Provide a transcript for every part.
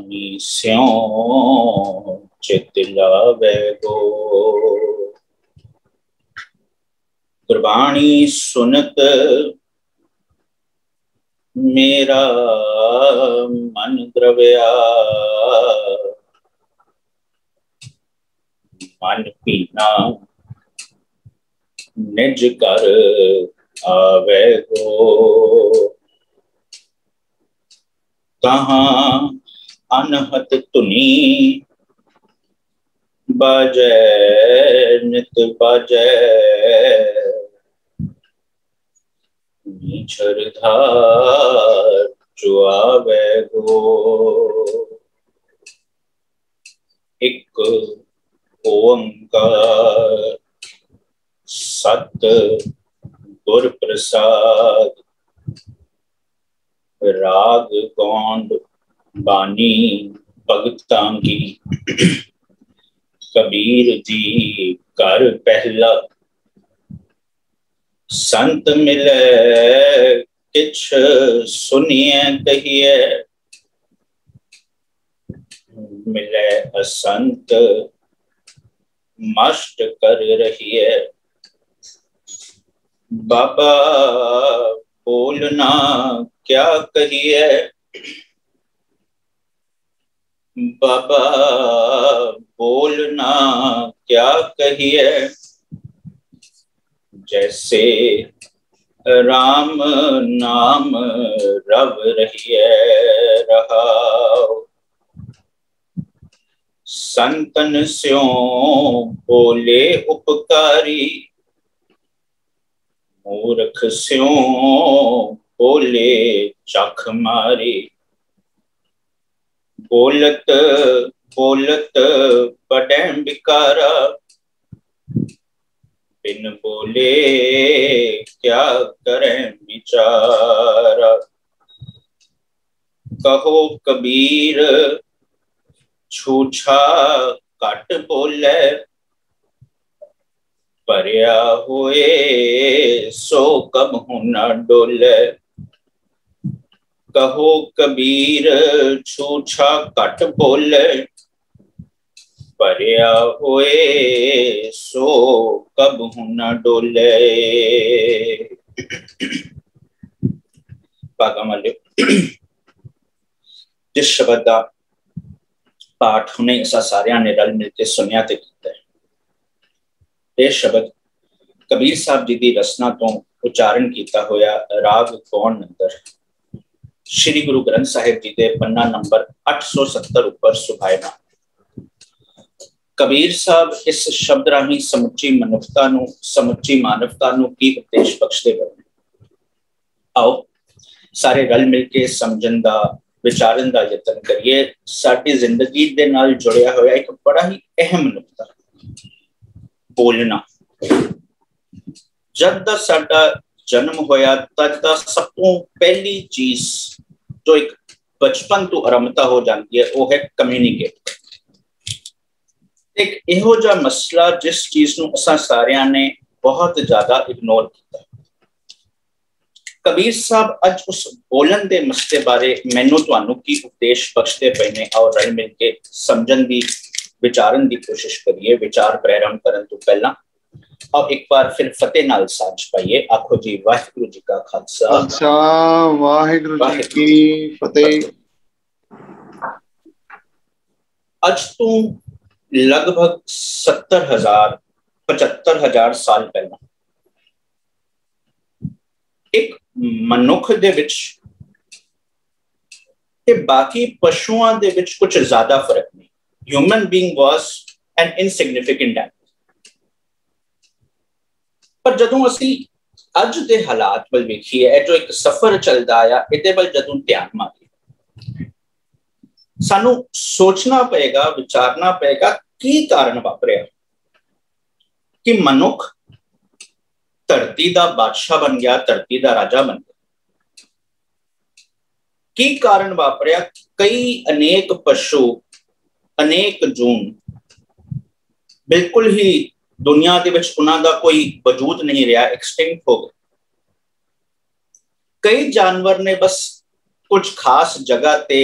गुरबाणी स्यों चित लावे गो। गुरबाणी सुनत मेरा मन द्रव्या, मन पीना निज कर आवे गो। कहाँ अनहत तुनी बाजै नित बाजै, नीछर धार चुआवे गो। एक ओंकार सत गुर प्रसाद, राग गौंड बानी भगतां की। कबीर जी कर पहला संत मिले किछ सुनिए कहिए, मिले असंत मष्ट कर रहिए। बाबा बोलना क्या कहिए, बाबा बोलना क्या कहिए। जैसे राम नाम रव रहिए रहाओ। संतन स्यों बोले उपकारी, मूर्ख स्यों बोले चख मारी। बोलत बोलत बड़े बिकारा, बिन बोले क्या करें बिचारा। कहो कबीर छूछा कट बोले, परया हुए सो कब न डोले। कहो कबीर छूछा कट बोले, परया हुए सो कब न डोले। जिस शब्द का पाठ हमने ऐसा सारिया ने रल मिलकर सुनिया ते कीता है, ये शब्द कबीर साहब जी की रचना तो उच्चारण किया होया राग गौण नंदर श्री गुरु ग्रंथ साहिब जी के पन्ना नंबर 870 ऊपर सुभायना। कबीर साहब इस शब्द राही समुची मनुखता नू समुची मानवता नू की उपदेश बख्शते बने। आओ सारे रल मिल के समझन दा विचारन दा यतन करिए। साडी जिंदगी दे नाल जुड़िया होया एक बड़ा ही अहम नुकता बोलना। जब दा साडा जन्म होया तद दा सब तो पहली चीज जो एक बचपन तो आरंभता हो जाती है वो है कम्युनिकेट। एक इहो जा मसला जिस चीज नू असां सारियां ने बहुत ज्यादा इग्नोर किया। कबीर साहब अज उस बोलन दे मसले बारे मैनू तुहानू की उपदेश बख्शते पे ने और रल मिल के समझन दी विचारन दी कोशिश करिए। विचार प्रारंभ करन तो पहला और एक बार फिर फतेह नाल सांझ पाइए। आखो जी वाहिगुरु जी का खालसा वाहिगुरु जी की फतेह। अज तो लगभग 70,000 75,000 साल पहला एक मनुख दे विच ते बाकी पशुओं दे विच कुछ ज्यादा फर्क नहीं। Human being was an insignificant animal. पर जदों असी अज दे हालात वल वेखिए, जो एक सफर चलदा आया इहदे वल जदों ध्यान मारिए, सानू सोचना पएगा, विचारना पएगा की कारण वापरिया कि मनुख धरती दा बादशाह बन गया, धरती दा राजा बन गया। की कारण वापरिया कई अनेक पशु अनेक जून बिल्कुल ही दुनिया दे विच उन्हां दा कोई वजूद नहीं रहा, एक्सटिंक्ट हो गए। कई जानवर ने बस कुछ खास जगह ते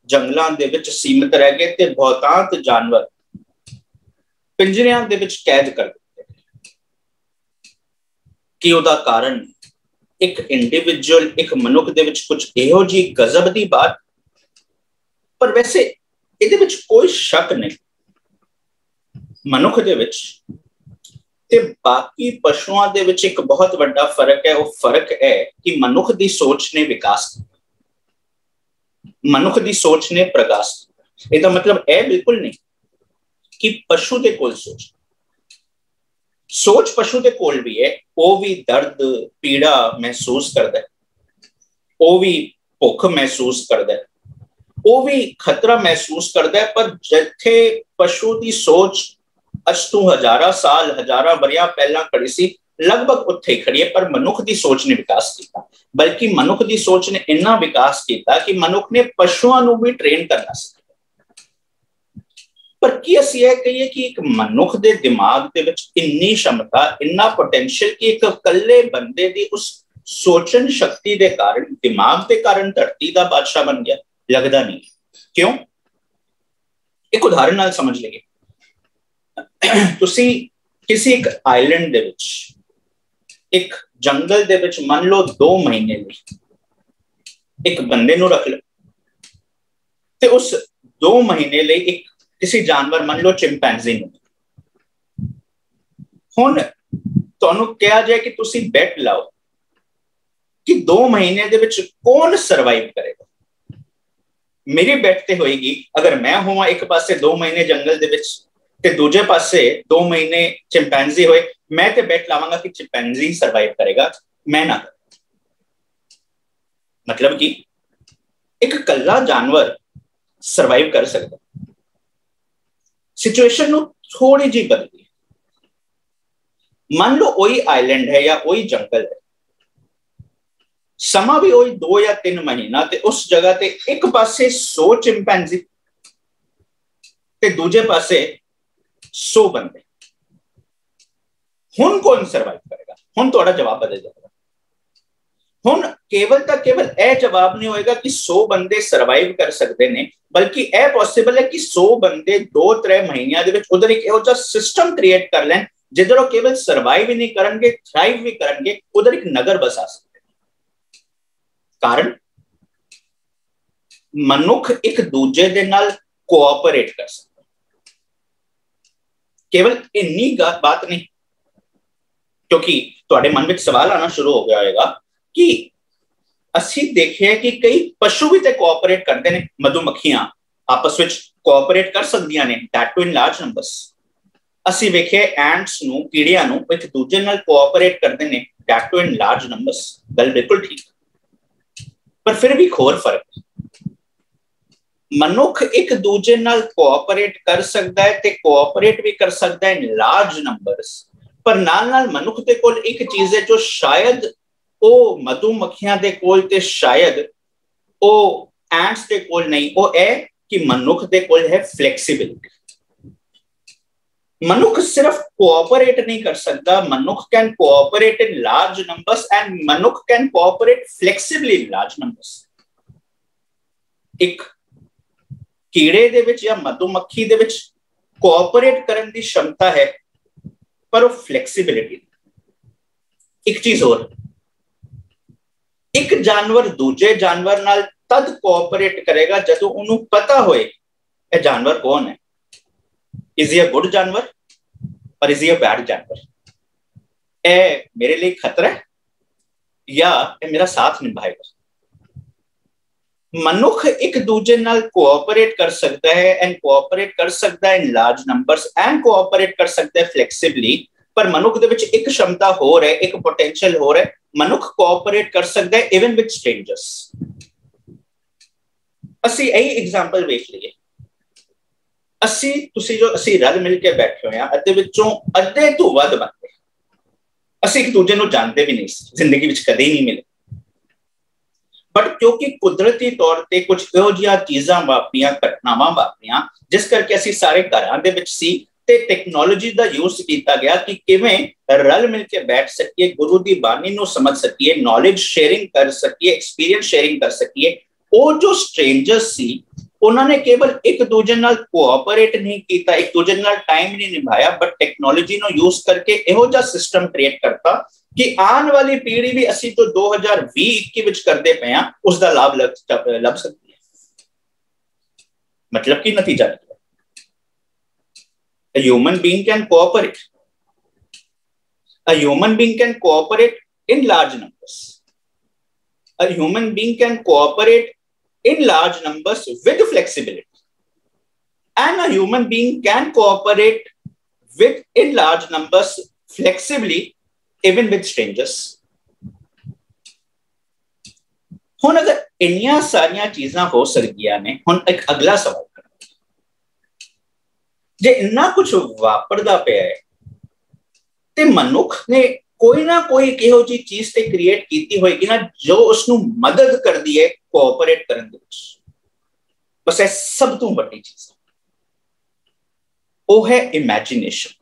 ਜੰਗਲਾਂ ਦੇ ਵਿੱਚ ਸੀਮਿਤ ਰਹਿ ਗਏ ਤੇ ਬਹੁਤਾਂਤ ਜਾਨਵਰ ਪਿੰਜਰਿਆਂ ਦੇ ਵਿੱਚ ਕੈਦ ਕਰ ਦਿੱਤੇ। ਕੀ ਉਹਦਾ ਕਾਰਨ ਇੱਕ ਇੰਡੀਵਿਜੂਅਲ, ਇੱਕ ਮਨੁੱਖ ਦੇ ਵਿੱਚ ਕੁਝ ਇਹੋ ਜਿਹੀ ਗਜ਼ਬ ਦੀ ਬਾਤ? ਪਰ ਵੈਸੇ ਇਹਦੇ ਵਿੱਚ ਕੋਈ ਸ਼ੱਕ ਨਹੀਂ, ਮਨੁੱਖ ਦੇ ਵਿੱਚ ਤੇ ਬਾਕੀ ਪਸ਼ੂਆਂ ਦੇ ਵਿੱਚ ਇੱਕ ਬਹੁਤ ਵੱਡਾ ਫਰਕ ਹੈ। ਉਹ ਫਰਕ ਹੈ ਕਿ ਮਨੁੱਖ ਦੀ ਸੋਚ ਨੇ ਵਿਕਾਸ ਕੀਤਾ, ਮਨੁੱਖ ਦੀ ਸੋਚ ਨੇ ਪ੍ਰਕਾਸ਼ ਕੀਤਾ। ਇਹਦਾ ਮਤਲਬ ਇਹ ਬਿਲਕੁਲ ਨਹੀਂ ਕਿ ਪਸ਼ੂ ਦੇ ਕੋਲ ਸੋਚ ਪਸ਼ੂ ਦੇ ਕੋਲ ਵੀ ਹੈ, ਉਹ ਵੀ ਦਰਦ ਪੀੜਾ ਮਹਿਸੂਸ ਕਰਦਾ ਹੈ, ਉਹ ਵੀ ਭੁੱਖ ਮਹਿਸੂਸ ਕਰਦਾ ਹੈ, ਉਹ ਵੀ ਖਤਰਾ ਮਹਿਸੂਸ ਕਰਦਾ ਹੈ। ਪਰ ਜਿੱਥੇ ਪਸ਼ੂ ਦੀ ਸੋਚ ਅੱਜ ਤੋਂ ਹਜ਼ਾਰਾਂ ਸਾਲ, ਹਜ਼ਾਰਾਂ ਵਰਿਆਂ ਪਹਿਲਾਂ ਖੜੀ ਸੀ, ਲਗਭਗ ਉੱਥੇ ਖੜੀ ਹੈ। ਪਰ ਮਨੁੱਖ ਦੀ ਸੋਚ ਨੇ ਵਿਕਾਸ ਕੀਤਾ, ਬਲਕਿ ਮਨੁੱਖ ਦੀ ਸੋਚ ਨੇ ਇੰਨਾ ਵਿਕਾਸ ਕੀਤਾ ਕਿ ਮਨੁੱਖ ਨੇ ਪਸ਼ੂਆਂ ਨੂੰ ਵੀ ਟ੍ਰੇਨ ਕਰਨਾ ਸੀ। ਪਰ ਕੀ ਅਸੀਂ ਇਹ ਕਹੀਏ ਕਿ ਇੱਕ ਮਨੁੱਖ ਦੇ ਦਿਮਾਗ ਦੇ ਵਿੱਚ ਇੰਨੀ ਸ਼ਮਤਾ, ਇੰਨਾ ਪੋਟੈਂਸ਼ੀਅਲ ਕਿ ਇੱਕ ਇਕੱਲੇ ਬੰਦੇ ਦੀ ਉਸ ਸੋਚਣ ਸ਼ਕਤੀ ਦੇ ਕਾਰਨ, ਦਿਮਾਗ ਦੇ ਕਾਰਨ ਧਰਤੀ ਦਾ ਬਾਦਸ਼ਾਹ ਬਣ ਗਿਆ? ਲੱਗਦਾ ਨਹੀਂ। ਕਿਉਂ? ਇੱਕ ਉਦਾਹਰਨ ਨਾਲ ਸਮਝ ਲਈਏ। ਤੁਸੀਂ ਕਿਸੇ ਇੱਕ ਆਈਲੈਂਡ ਦੇ ਵਿੱਚ, ਇੱਕ ਜੰਗਲ ਦੇ ਵਿੱਚ ਮੰਨ ਲਓ 2 ਮਹੀਨੇ ਲਈ ਇੱਕ ਬੰਦੇ ਨੂੰ ਰੱਖ ਲਓ ਤੇ ਉਸ 2 ਮਹੀਨੇ ਲਈ ਇੱਕ ਕਿਸੇ ਜਾਨਵਰ, ਮੰਨ ਲਓ ਚਿੰਪੈਂਜ਼ੀ ਨੂੰ, ਹੁਣ ਤੁਹਾਨੂੰ ਕਿਹਾ ਜਾਏ ਕਿ ਤੁਸੀਂ ਬੈਟ ਲਾਓ ਕਿ 2 ਮਹੀਨੇ ਦੇ ਵਿੱਚ ਕੌਣ ਸਰਵਾਈਵ ਕਰੇਗਾ। ਮੇਰੀ ਬੈਟ ਤੇ ਹੋਏਗੀ, ਅਗਰ ਮੈਂ ਹੋਵਾਂ ਇੱਕ ਪਾਸੇ 2 ਮਹੀਨੇ ਜੰਗਲ ਦੇ ਵਿੱਚ ਤੇ ਦੂਜੇ ਪਾਸੇ 2 ਮਹੀਨੇ ਚਿੰਪੈਂਜ਼ੀ ਹੋਏ, ਮੈਂ ਤੇ ਬੈਟ ਲਾਵਾਂਗਾ ਕਿ ਚਿੰਪੈਂਜ਼ੀ ਸਰਵਾਈਵ ਕਰੇਗਾ, ਮੈਂ ਨਾ। ਮਤਲਬ ਕਿ ਇੱਕ ਇਕੱਲਾ ਜਾਨਵਰ ਸਰਵਾਈਵ ਕਰ ਸਕਦਾ। ਸਿਚੁਏਸ਼ਨ ਨੂੰ ਥੋੜੀ ਜਿਹੀ ਬਦਲੀ, ਮੰਨ ਲਓ ਉਹੀ ਆਈਲੈਂਡ ਹੈ ਜਾਂ ਉਹੀ ਜੰਗਲ ਹੈ, ਸਮਾਂ ਵੀ ਉਹੀ 2 ਜਾਂ 3 ਮਹੀਨਾ, ਤੇ ਉਸ ਜਗ੍ਹਾ ਤੇ ਇੱਕ ਪਾਸੇ 100 ਚਿੰਪੈਂਜ਼ੀ ਤੇ ਦੂਜੇ ਪਾਸੇ 100 ਬੰਦੇ। ਹੁਣ ਕੌਣ ਸਰਵਾਈਵ ਕਰੇਗਾ? ਹੁਣ ਤੁਹਾਡਾ ਜਵਾਬ ਬਦਲ ਜਾਏਗਾ। ਹੁਣ ਕੇਵਲ ਤਾਂ ਕੇਵਲ ਇਹ ਜਵਾਬ ਨਹੀਂ ਹੋਏਗਾ ਕਿ 100 ਬੰਦੇ ਸਰਵਾਈਵ ਕਰ ਸਕਦੇ ਨੇ, ਬਲਕਿ ਇਹ ਪੋਸੀਬਲ ਹੈ ਕਿ 100 ਬੰਦੇ 2-3 ਮਹੀਨਿਆਂ ਦੇ ਵਿੱਚ ਉਧਰ ਇੱਕ ਇਹੋ ਜਿਹਾ ਸਿਸਟਮ ਕ੍ਰੀਏਟ ਕਰ ਲੈਣ ਜਿੱਧਰ ਉਹ ਕੇਵਲ ਸਰਵਾਈਵ ਹੀ ਨਹੀਂ ਕਰਨਗੇ, ਥ੍ਰਾਈਵ ਵੀ ਕਰਨਗੇ, ਉਧਰ ਇੱਕ ਨਗਰ ਬਸਾ ਸਕਦੇ। ਕਾਰਨ ਮਨੁੱਖ ਇੱਕ ਦੂਜੇ ਦੇ ਨਾਲ ਕੋਆਪਰੇਟ ਕਰ ਸਕਦਾ। ਕੇਵਲ ਇੰਨੀ ਬਾਤ ਨਹੀਂ, ਕਿਉਂਕਿ ਤੁਹਾਡੇ ਮਨ ਵਿੱਚ ਸਵਾਲ ਆਣਾ ਸ਼ੁਰੂ ਹੋ ਗਿਆ ਹੋਵੇਗਾ ਕਿ ਅਸੀਂ ਦੇਖਿਆ ਕਿ ਕਈ ਪਸ਼ੂ ਵੀ ਤੇ ਕੋਆਪਰੇਟ ਕਰਦੇ ਨੇ। ਮਧੂਮੱਖੀਆਂ ਆਪਸ ਵਿੱਚ ਕੋਆਪਰੇਟ ਕਰ ਸਕਦੀਆਂ ਨੇ, that too in large numbers। ਅਸੀਂ ਵੇਖਿਆ ਐਂਟਸ ਨੂੰ, ਕੀੜਿਆਂ ਨੂੰ ਇੱਕ ਦੂਜੇ ਨਾਲ ਕੋਆਪਰੇਟ ਕਰਦੇ ਨੇ, that too in large numbers। ਗੱਲ ਬਿਲਕੁਲ ਠੀਕ, ਪਰ ਫਿਰ ਵੀ ਹੋਰ ਫਰਕ। ਮਨੁੱਖ ਇੱਕ ਦੂਜੇ ਨਾਲ ਕੋਆਪਰੇਟ ਕਰ ਸਕਦਾ ਹੈ ਤੇ ਕੋਆਪਰੇਟ ਵੀ ਕਰ ਸਕਦਾ ਹੈ ਇਨ ਲਾਰਜ ਨੰਬਰਸ, ਪਰ ਨਾਲ ਨਾਲ ਮਨੁੱਖ ਦੇ ਕੋਲ ਇੱਕ ਚੀਜ਼ ਹੈ ਜੋ ਸ਼ਾਇਦ ਉਹ ਮਧੂਮੱਖੀਆਂ ਦੇ ਕੋਲ ਤੇ ਸ਼ਾਇਦ ਉਹ ਐਂਟਸ ਦੇ ਕੋਲ ਨਹੀਂ। ਉਹ ਹੈ ਕਿ ਮਨੁੱਖ ਦੇ ਕੋਲ ਹੈ ਫਲੈਕਸੀਬਿਲਿਟੀ। ਮਨੁੱਖ ਸਿਰਫ ਕੋਆਪਰੇਟ ਨਹੀਂ ਕਰ ਸਕਦਾ, ਮਨੁੱਖ can cooperate in large numbers and ਮਨੁੱਖ can cooperate flexibly in large numbers. ਇੱਕ ਕੀੜੇ ਦੇ ਵਿੱਚ ਜਾਂ ਮਧੂਮੱਖੀ ਦੇ ਵਿੱਚ ਕੋਆਪਰੇਟ ਕਰਨ ਦੀ ਸ਼ਮਤਾ ਹੈ, ਪਰ ਉਹ ਫਲੈਕਸੀਬਿਲਿਟੀ। ਇੱਕ ਚੀਜ਼ ਹੋਰ, ਇੱਕ ਜਾਨਵਰ ਦੂਜੇ ਜਾਨਵਰ ਨਾਲ ਤਦ ਕੋਆਪਰੇਟ ਕਰੇਗਾ ਜਦੋਂ ਉਹਨੂੰ ਪਤਾ ਹੋਏ ਇਹ ਜਾਨਵਰ ਕੌਣ ਹੈ। Is he a good जानवर और is he a bad जानवर? ਇਹ ਮੇਰੇ ਲਈ ਖਤਰਾ ਹੈ ਜਾਂ ਇਹ ਮੇਰਾ ਸਾਥ ਨਿਭਾਏਗਾ। ਮਨੁੱਖ ਇੱਕ ਦੂਜੇ ਨਾਲ ਕੋਆਪਰੇਟ ਕਰ ਸਕਦਾ ਹੈ ਐਂਡ ਕੋਆਪਰੇਟ ਕਰ ਸਕਦਾ ਹੈ ਇਨ ਲਾਰਜ ਨੰਬਰਸ ਐਂਡ ਕੋਆਪਰੇਟ ਕਰ ਸਕਦਾ ਹੈ ਫਲੈਕਸੀਬਲੀ। ਪਰ ਮਨੁੱਖ ਦੇ ਵਿੱਚ ਇੱਕ ਸ਼ਮਤਾ ਹੋਰ ਹੈ, ਇੱਕ ਪੋਟੈਂਸ਼ੀਅਲ ਹੋਰ ਹੈ, ਮਨੁੱਖ ਕੋਆਪਰੇਟ ਕਰ ਸਕਦਾ ਹੈ ਇਵਨ ਵਿਦ ਸਟ੍ਰੇਂਜਰਸ। ਅਸੀਂ ਇਹ ਐਗਜ਼ਾਮਪਲ ਵੇਖ ਲਈਏ। ਅਸੀਂ ਰਲ ਮਿਲ ਕੇ ਬੈਠੇ ਹੋਏ ਹਾਂ, ਅੱਧੇ ਵਿੱਚੋਂ ਅੱਧੇ ਤੋਂ ਵੱਧ ਬੰਦੇ ਅਸੀਂ ਇੱਕ ਦੂਜੇ ਨੂੰ ਜਾਣਦੇ ਵੀ ਨਹੀਂ, ਜ਼ਿੰਦਗੀ ਵਿੱਚ ਕਦੇ ਨਹੀਂ ਮਿਲੇ। ਬਟ ਕਿਉਂਕਿ ਕੁਦਰਤੀ ਤੌਰ ਤੇ ਕੁਝ ਇਹੋ ਜਿਹੀਆਂ ਚੀਜ਼ਾਂ ਵਾਪਰੀਆਂ, ਘਟਨਾਵਾਂ ਵਾਪਰੀਆਂ, ਜਿਸ ਕਰਕੇ ਅਸੀਂ ਸਾਰੇ ਘਰਾਂ ਦੇ ਵਿੱਚ ਸੀ ਤੇ ਟੈਕਨੋਲੋਜੀ ਦਾ ਯੂਜ਼ ਕੀਤਾ ਗਿਆ ਕਿ ਕਿਵੇਂ ਰਲ ਮਿਲ ਕੇ ਬੈਠ ਸਕੀਏ, ਗੁਰੂ ਦੀ ਬਾਣੀ ਨੂੰ ਸਮਝ ਸਕੀਏ, ਨੌਲੇਜ ਸ਼ੇਅਰਿੰਗ ਕਰ ਸਕੀਏ, ਐਕਸਪੀਰੀਅੰਸ ਸ਼ੇਅਰਿੰਗ ਕਰ ਸਕੀਏ। ਉਹ ਜੋ ਸਟ੍ਰੇਂਜਰਸ ਸੀ उन्होंने केवल एक दूजे नाल कोऑपरेट नहीं किया, एक दूजे नाल टाइम नहीं निभाया, बट टेक्नोलॉजी नो यूज करके इहो जिहा सिस्टम क्रिएट करता कि आने वाली पीढ़ी भी असी जो 2020-21 विच करते पे हैं उसका लाभ लग सकती है। मतलब की नतीजा A human being can cooperate. A human being can cooperate in large numbers. A human being can cooperate in large numbers with flexibility. And a human being can cooperate with in large numbers flexibly, even with strangers. हुन अगर इन्नियां सारियां चीज़ां हो सकदियां ने, हुन एक अगला सवाल करना, जे इन्ना कुछ वापरदा पिया है ते मनुख ने कोई ना कोई इहो जी चीज ते क्रिएट कीती होएगी ना जो उसनु मदद करदी है कोऑपरेट करन दे विच। बस ये सब तो बड़ी चीज वो है इमेजिनेशन,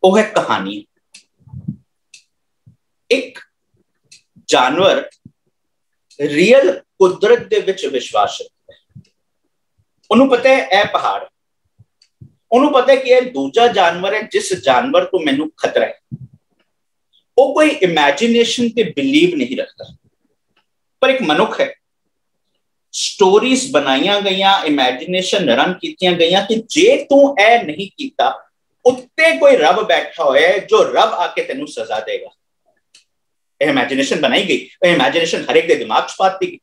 वो है कहानी। एक जानवर रियल कुदरत दे विच विश्वास रखता है, उन्होंने पता है ए पहाड़, उन्होंने पता है कि यह दूजा जानवर है जिस जानवर तो मैनू खतरा है। वो कोई इमेजिनेशन पे बिलीव नहीं रखता, पर एक मनुख है, स्टोरीज बनाइया गई, इमेजिनेशन रन कीतियां गई कि जे तू ए नहीं कीता उत्ते कोई रब बैठा हुआ है जो रब आके तेनू सजा देगा। इमेजिनेशन बनाई गई, इमेजिनेशन हर एक दे दिमाग च पाती गई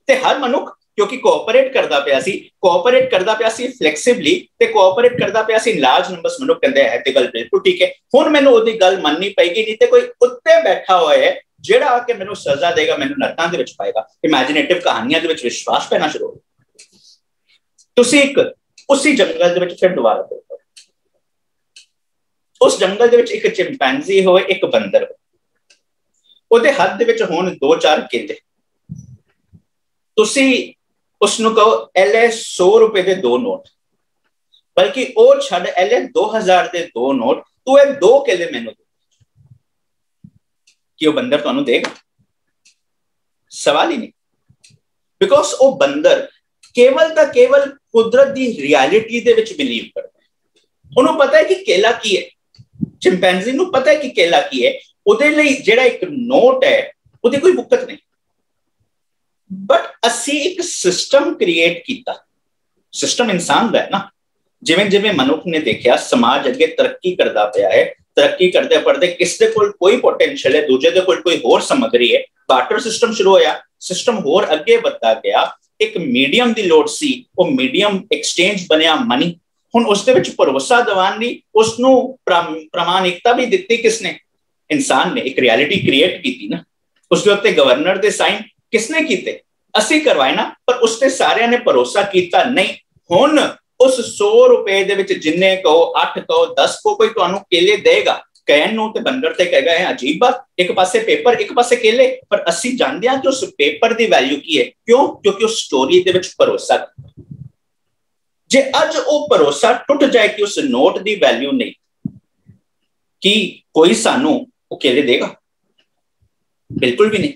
ते हर मनुख क्योंकि कोऑपरेट करदा पिया सी फ्लैक्सिबली ते कोऑपरेट करदा पिया सी लार्ज नंबर्स। मनुख कहंदे है ते गल बिल्कुल ठीक है, हुन मैनू ओदी गल मननी पेगी, नहीं ते कोई उत्ते बैठा हुआ है जेड़ा आके मैनू सजा देगा, मैनू नरकां दे विच पाएगा। इमेजिनेटिव कहानियां दे विच विश्वास पैना शुरू हो। तुसी एक उसी जंगल दे विच फिर दोबारा देखो, उस जंगल दे विच एक चिंपैंजी होए, एक बंदर होए, ओदे हाथ दे विच होण 2-4 केले, तुसी उसनु कहो एले 100 रुपए दे 2 नोट, बल्कि ओ छड़ एले 2000 दे 2 नोट, तू ए 2 केले मैनू दे, कि वो बंदर तुहानू देगा? सवाल ही नहीं। बिकॉज वो बंदर केवल ता केवल कुदरत दी रियलिटी दे विच बिलीव करदा है। उन्होंने पता है कि केला की है, चिंपैंजी नू पता है कि केला की है, उहदे लई जेड़ा एक नोट है उहदी कोई बुकत नहीं। बट असी एक सिस्टम क्रिएट किया, सिस्टम इंसान दा है ना। जिवें जिवें मनुख ने देखा समाज अगे तरक्की करता पाया है, तरक्की करते पढ़ते किसी दे कोल कोई पोटेंशियल है, दूजे दे कोल कोई होर समग्री है, बार्टर सिस्टम शुरू होया, सिस्टम होर अगे बढ़ता गया। एक मीडियम दी लोड़ सी, वो मीडियम एक्सचेंज बनया मनी। हुण उस दे विच भरोसा दिवान दी उसनू प्रमाणिकता भी दिती किसने? इंसान ने। एक रियलिटी क्रिएट की ना, उसके उत्ते गवर्नर दे साइन किसने कीते? असी करवाए ना, पर उसते सारे ने भरोसा किया नहीं। हुण उस 100 रुपए दे विच जिन्ने कहो 8 कहो 10 को कोई तुहानू केले देगा, कहन नू ते बंदर ते कहेगा है अजीब बात, एक पासे पेपर एक पासे केले। पर असी जानते हैं कि उस पेपर दी वैल्यू की है, क्यों? क्योंकि उस स्टोरी दे विच भरोसा। जे अज वो भरोसा टूट जाए कि उस नोट दी वैल्यू नहीं, कि कोई सानू वो केले देगा? बिल्कुल भी नहीं।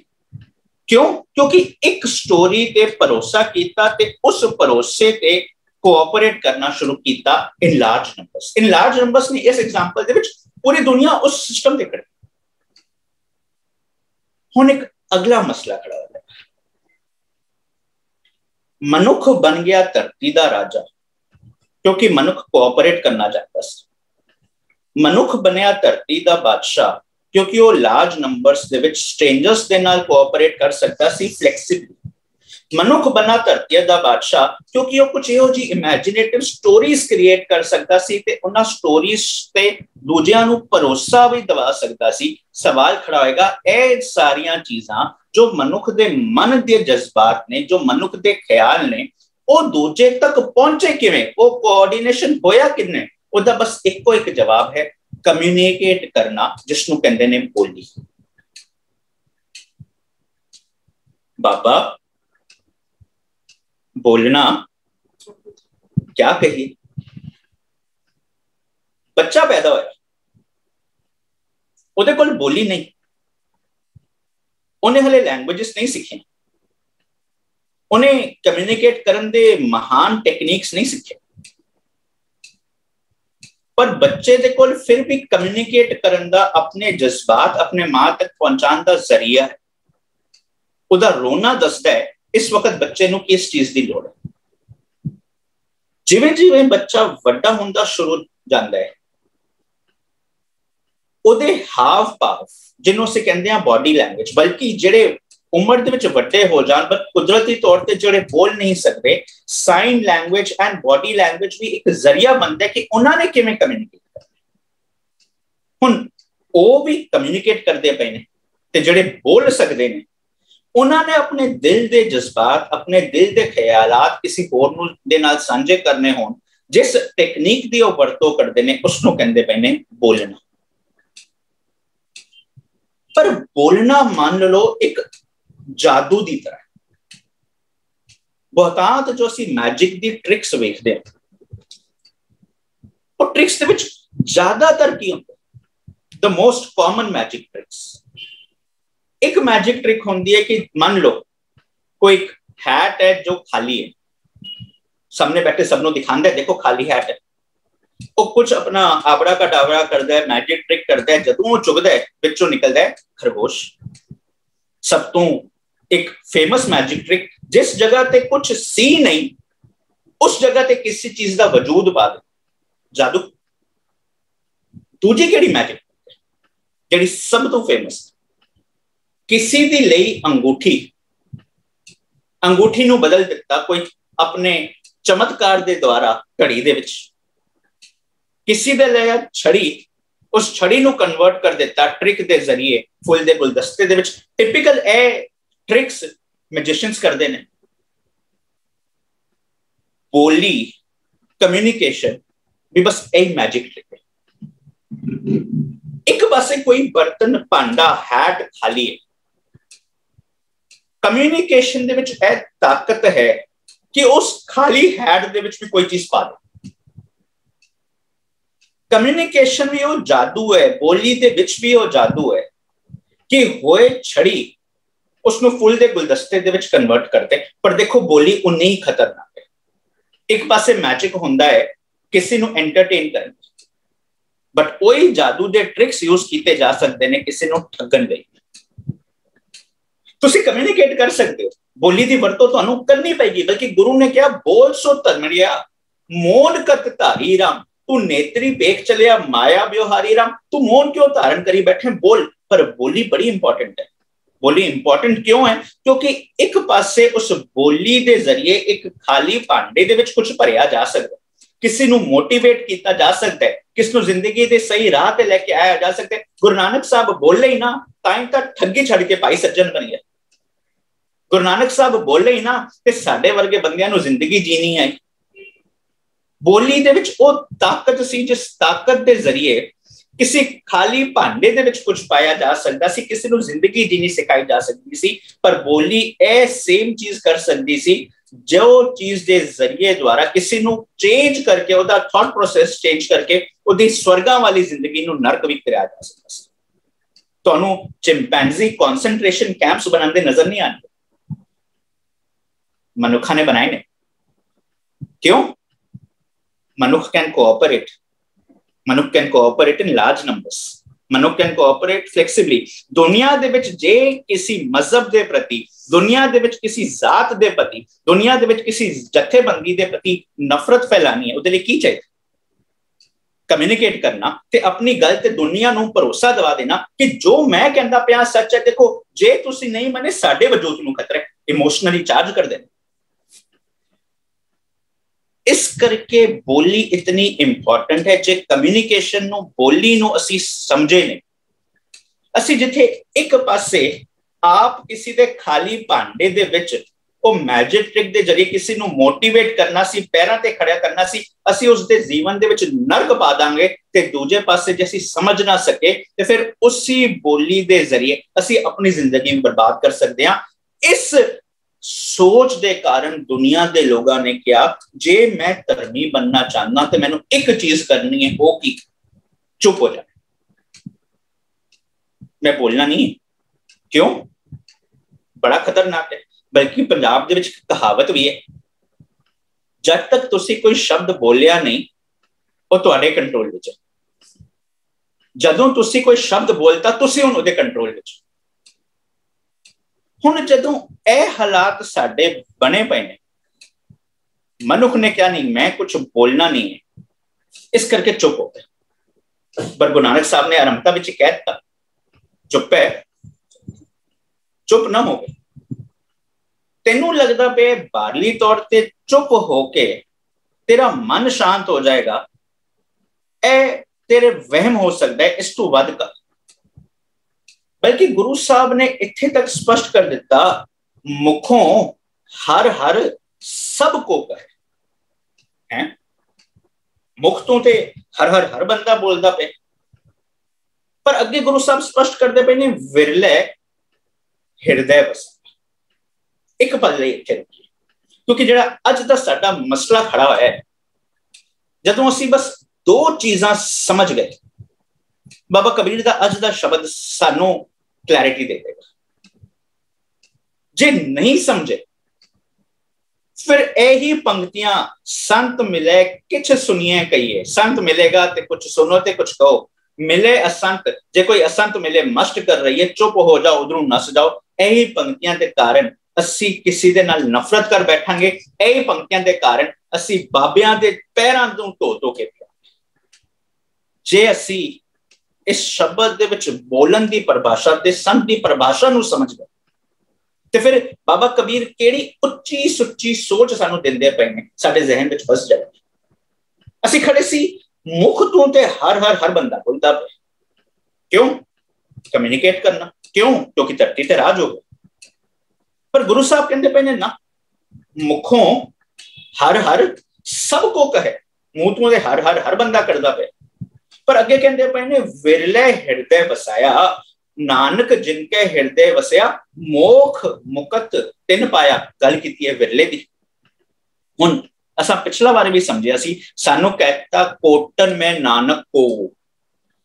क्यों? क्योंकि एक स्टोरी ते भरोसा कीता ते उस भरोसे ते कोऑपरेट करना शुरू किया इन लार्ज नंबर्स। इन लार्ज नंबर्स ने इस एग्जांपल दे विच पूरी दुनिया उस सिस्टम ते खड़ी। हुण एक अगला मसला खड़ा हो गया, मनुख बन गया धरती दा राजा क्योंकि मनुख कोऑपरेट करना चाहता सी। मनुख बनया धरती दा बादशाह क्योंकि वो large numbers they which strangers दे नाल कोऑपरेट कर सकता सी फ्लैक्सिबली। मनुख बना धरती दा बादशाह क्योंकि वो कुछ इहो जी इमेजिनेटिव स्टोरीज क्रिएट कर सकता सी ते उन्हां स्टोरीज ते दूजियां नू भरोसा भी दिवा सकता सी। सवाल खड़ा होएगा, ए सारियां चीजां जो मनुख दे मन दे जज्बात ने, जो मनुख दे ख्याल ने, वो दूजे तक पहुंचे किवें? वो कोऑर्डिनेशन होया किने? उहदा बस इक्को एक जवाब है, कम्युनिकेट करना, जिसनू कहंदे ने बोली। बाबा बोलना क्या कहिए? बच्चा पैदा होया, उहदे कोल बोली नहीं, उन्हें हले लैंग्वेजेस नहीं सीखी, उन्हें कम्युनिकेट करन दे महान टेक्निक्स नहीं सीखे, पर बच्चे दे कोल फिर भी कम्युनिकेट करन दा अपने जज्बात अपने मां तक पहुंचाने दा जरिया है। उदा रोना दसदा है इस वक्त बच्चे नूं किस चीज की लोड़ है। जिवें जिवें बच्चा वड्डा हुंदा शुरू जांदा है, उहदे हाव भाव जिन्हों से कहते हैं बॉडी लैंग्वेज, बल्कि जिहड़े उम्र दे विच वड्डे हो जान पर कुदरती तौर पर जिहड़े बोल नहीं सकते, sign language and body language भी एक जरिया बनता है कि उन्होंने किवें कम्युनिकेट करना। हुण वो भी कम्युनिकेट करते पे ने ते जिहड़े बोल सकते हैं उन्होंने अपने दिल के जज्बात अपने दिल के ख्यालात किसी होर दे नाल साझे करने होण, जिस टेक्निक की वो वरतों करते हैं उसनों कहते पे ने बोलना। पर बोलना मान लो एक जादू की तरह, बहुतांत जो असी मैजिक दी ट्रिक्स वेखते हैं, और ट्रिक्स दे विच ज्यादातर की होंदा, the most common magic tricks, एक मैजिक ट्रिक होंदी है कि मान लो कोई हैट है जो खाली है, सामने बैठे सबनों दिखांदा है देखो खाली हैट है, वो कुछ अपना आबड़ा का डाबड़ा करता है, मैजिक ट्रिक करता है, जदों वो चुगदा है विचों निकलदा है खरगोश। सब तो एक फेमस मैजिक ट्रिक, जिस जगह ते कुछ सी नहीं उस जगह ते किसी चीज का वजूद पा दे, जादू। दूजी केड़ी मैजिक जेड़ी सब तो फेमस, किसी दी लई अंगूठी, अंगूठी नूं बदल दिता कोई अपने चमत्कार दे द्वारा घड़ी दे विच, किसी दे लई छड़ी, उस छड़ी नूं कन्वर्ट कर दिता ट्रिक दे जरिए फुल दे गुलदस्ते दे विच। टिपिकल ए ट्रिक्स मैजिशियंस करते हैं। बोली कम्युनिकेशन भी बस यही मैजिक ट्रिक है। एक पासे कोई बर्तन भांडा हैट खाली है, कम्युनिकेशन दे विच यह ताकत है कि उस खाली हैट दे विच भी कोई चीज पा दे। कम्युनिकेशन भी वो जादू है, बोली दे विच भी वो जादू है कि होए छड़ी उसनु फुल दे गुलदस्ते दे विच कन्वर्ट करते। पर देखो बोली उन्नी ही खतरनाक है। एक पासे मैजिक हुंदा है किसी नु एंटरटेन करने, बट वही जादू दे ट्रिक्स यूज किए जा सकते हैं किसी नु ठगन लई। तुसी कम्युनिकेट कर सकते हो, बोली दी वरतों तुहानू करनी पेगी, बल्कि गुरु ने कहा बोल सो धर्मड़िया मौन कत धारी राम, तू नेत्री बेख चलिया माया व्यवहारी राम, तू मौन क्यों धारण करी बैठे, बोल। पर बोली बड़ी इंपॉर्टेंट है। बोली इंपॉर्टेंट क्यों है? क्योंकि एक पासे उस बोली दे जरिए एक खाली भांडे दे विच कुछ भरिया जा सकता है, किसी नू मोटिवेट किया जा सकता है, किसी नू जिंदगी दे सही राह ते लेके आया जा सकता है। गुरु नानक साहब बोले ही ना ताई तां ठगी छड़ के भाई सज्जन बन गया। गुरु नानक साहब बोले ही ना ते साडे वर्गे बंदियां नू जिंदगी जीनी आई। बोली दे विच ओ ताकत सी जिस ताकत दे जरिए किसी खाली भांडे दे विच कुछ पाया जा सकता सी, किसी नू जिंदगी जीनी सिखाई जा सकती सी। पर बोली ए सेम चीज कर सकती सी जो चीज दे जरिए द्वारा किसी नू चेंज करके ओदा थॉट प्रोसेस चेंज करके ओदी स्वर्गां वाली जिंदगी नू नरक भी कराया जा सकता सी। तुहानू चिंपैंजी कॉन्सनट्रेशन कैंप्स बनांदे नजर नहीं आते? मनुखा ने बनाए ने। क्यों? मनुख कैन कोऑपरेट, मनुख can cooperate in large numbers, मनुख कैन कोऑपरेट फ्लेक्सिबली। दुनिया दे विच जे किसी मजहब दे प्रति, दुनिया दे विच किसी जात दे प्रति, दुनिया दे विच किसी जथेबंदी दे प्रति नफरत फैलानी है, उहदे लई की चाहिए? कम्युनिकेट करना ते अपनी गल ते दुनिया नूं भरोसा दिवा देना कि जो मैं कहंदा पिया सच है। देखो जे तुसी नहीं मने साडे वजूद नूं खतरा है, इमोशनली चार्ज कर देना। इस करके बोली इतनी इंपॉर्टेंट है। जे कम्युनिकेशन नु बोली नु असी समझे नहीं, असी जिथे एक पासे आप किसी दे खाली भांडे दे विच ओ मैजिक ट्रिक दे जरिए किसी नु मोटिवेट करना सी, पैरां ते खड़ा करना सी, असी उस दे जीवन दे विच नरक पा दांगे। ते दूजे पासे जे असी समझ ना सके ते फिर उसी बोली दे जरिए असी अपनी जिंदगी बर्बाद कर सकते हैं। इस सोच दे कारण दुनिया दे लोगों ने क्या, जे मैं धर्मी बनना चाहना तो मैंने एक चीज करनी है, वो की चुप हो जाए, मैं बोलना नहीं। क्यों? बड़ा खतरनाक है। बल्कि पंजाब दे विच कहावत भी है, जब तक तुसी कोई शब्द बोलिया नहीं वो तुहाडे कंट्रोल विच है, जदों तुसी कोई शब्द बोलता तुसी हुण उहदे कंट्रोल विच। हुण जदों यह हालात साडे बने पे ने, मनुख ने क्या नहीं, मैं कुछ बोलना नहीं है, इस करके चुप हो गए। पर गुरु नानक साहब ने आरंभता विच कह दिता, चुप है, चुप ना हो गए। तेनू लगदा पे बाहरली तौर ते चुप होके तेरा मन शांत हो जाएगा, ए तेरे वहम हो सकता है, इस तू वध कर। बल्कि गुरु साहब ने इत्थे तक स्पष्ट कर दिता, मुखों हर हर सबको कहे हैं। मुख तो ते हर हर हर बंदा बोलता पे, पर अगे गुरु साहब स्पष्ट करते पे ने विरले हिरदे बस। एक पल ले इत्थे रुकिए, क्योंकि जिहड़ा अज दा साडा मसला खड़ा होया है, जदों असीं बस दो चीजां समझ गए, बाबा कबीर दा अज दा शब्द सानू क्लैरिटी दे देगा। जे नहीं समझे फिर यही पंक्तियां संत मिले किछ सुनिए कहिए, संत मिलेगा ते कुछ सुनो ते कुछ कहो, मिले असंत, जे कोई असंत मिले मस्ट कर रही है, चुप हो जाओ, उधरों नस जाओ। यही पंक्तियां के कारण असी किसी दे नाल नफरत कर बैठांगे, यही पंक्तियां के कारण असी बाबियां दे पैरां तों धो के जे असी इस शब्द दे विच बोलन दी परिभाषा ते संत दी परिभाषा नूं समझ गए, ते फिर बाबा कबीर केड़ी उच्ची सुच्ची सोच सानू दिंदे पए ने, साडे जहन विच बस जाए। असी खड़े सी मुख तों ते हर हर हर बंदा बोलदा पे, क्यों? कम्युनिकेट करना, क्यों? क्योंकि धरती ते राज हो गया। पर गुरु साहब कहते पे ने ना, मुखों हर हर सबको कहे, मुंह तों ते हर हर हर बंदा करदा पे। पर अगे कहते पे ने विरले हृदय बसाया, नानक जिनके हृदय वसया, मोख मुकत तिन पाया। गल कीती है विरले दी। हुण असां पिछला बार भी समझिया सी, सानू कहता कोटन में नानक को,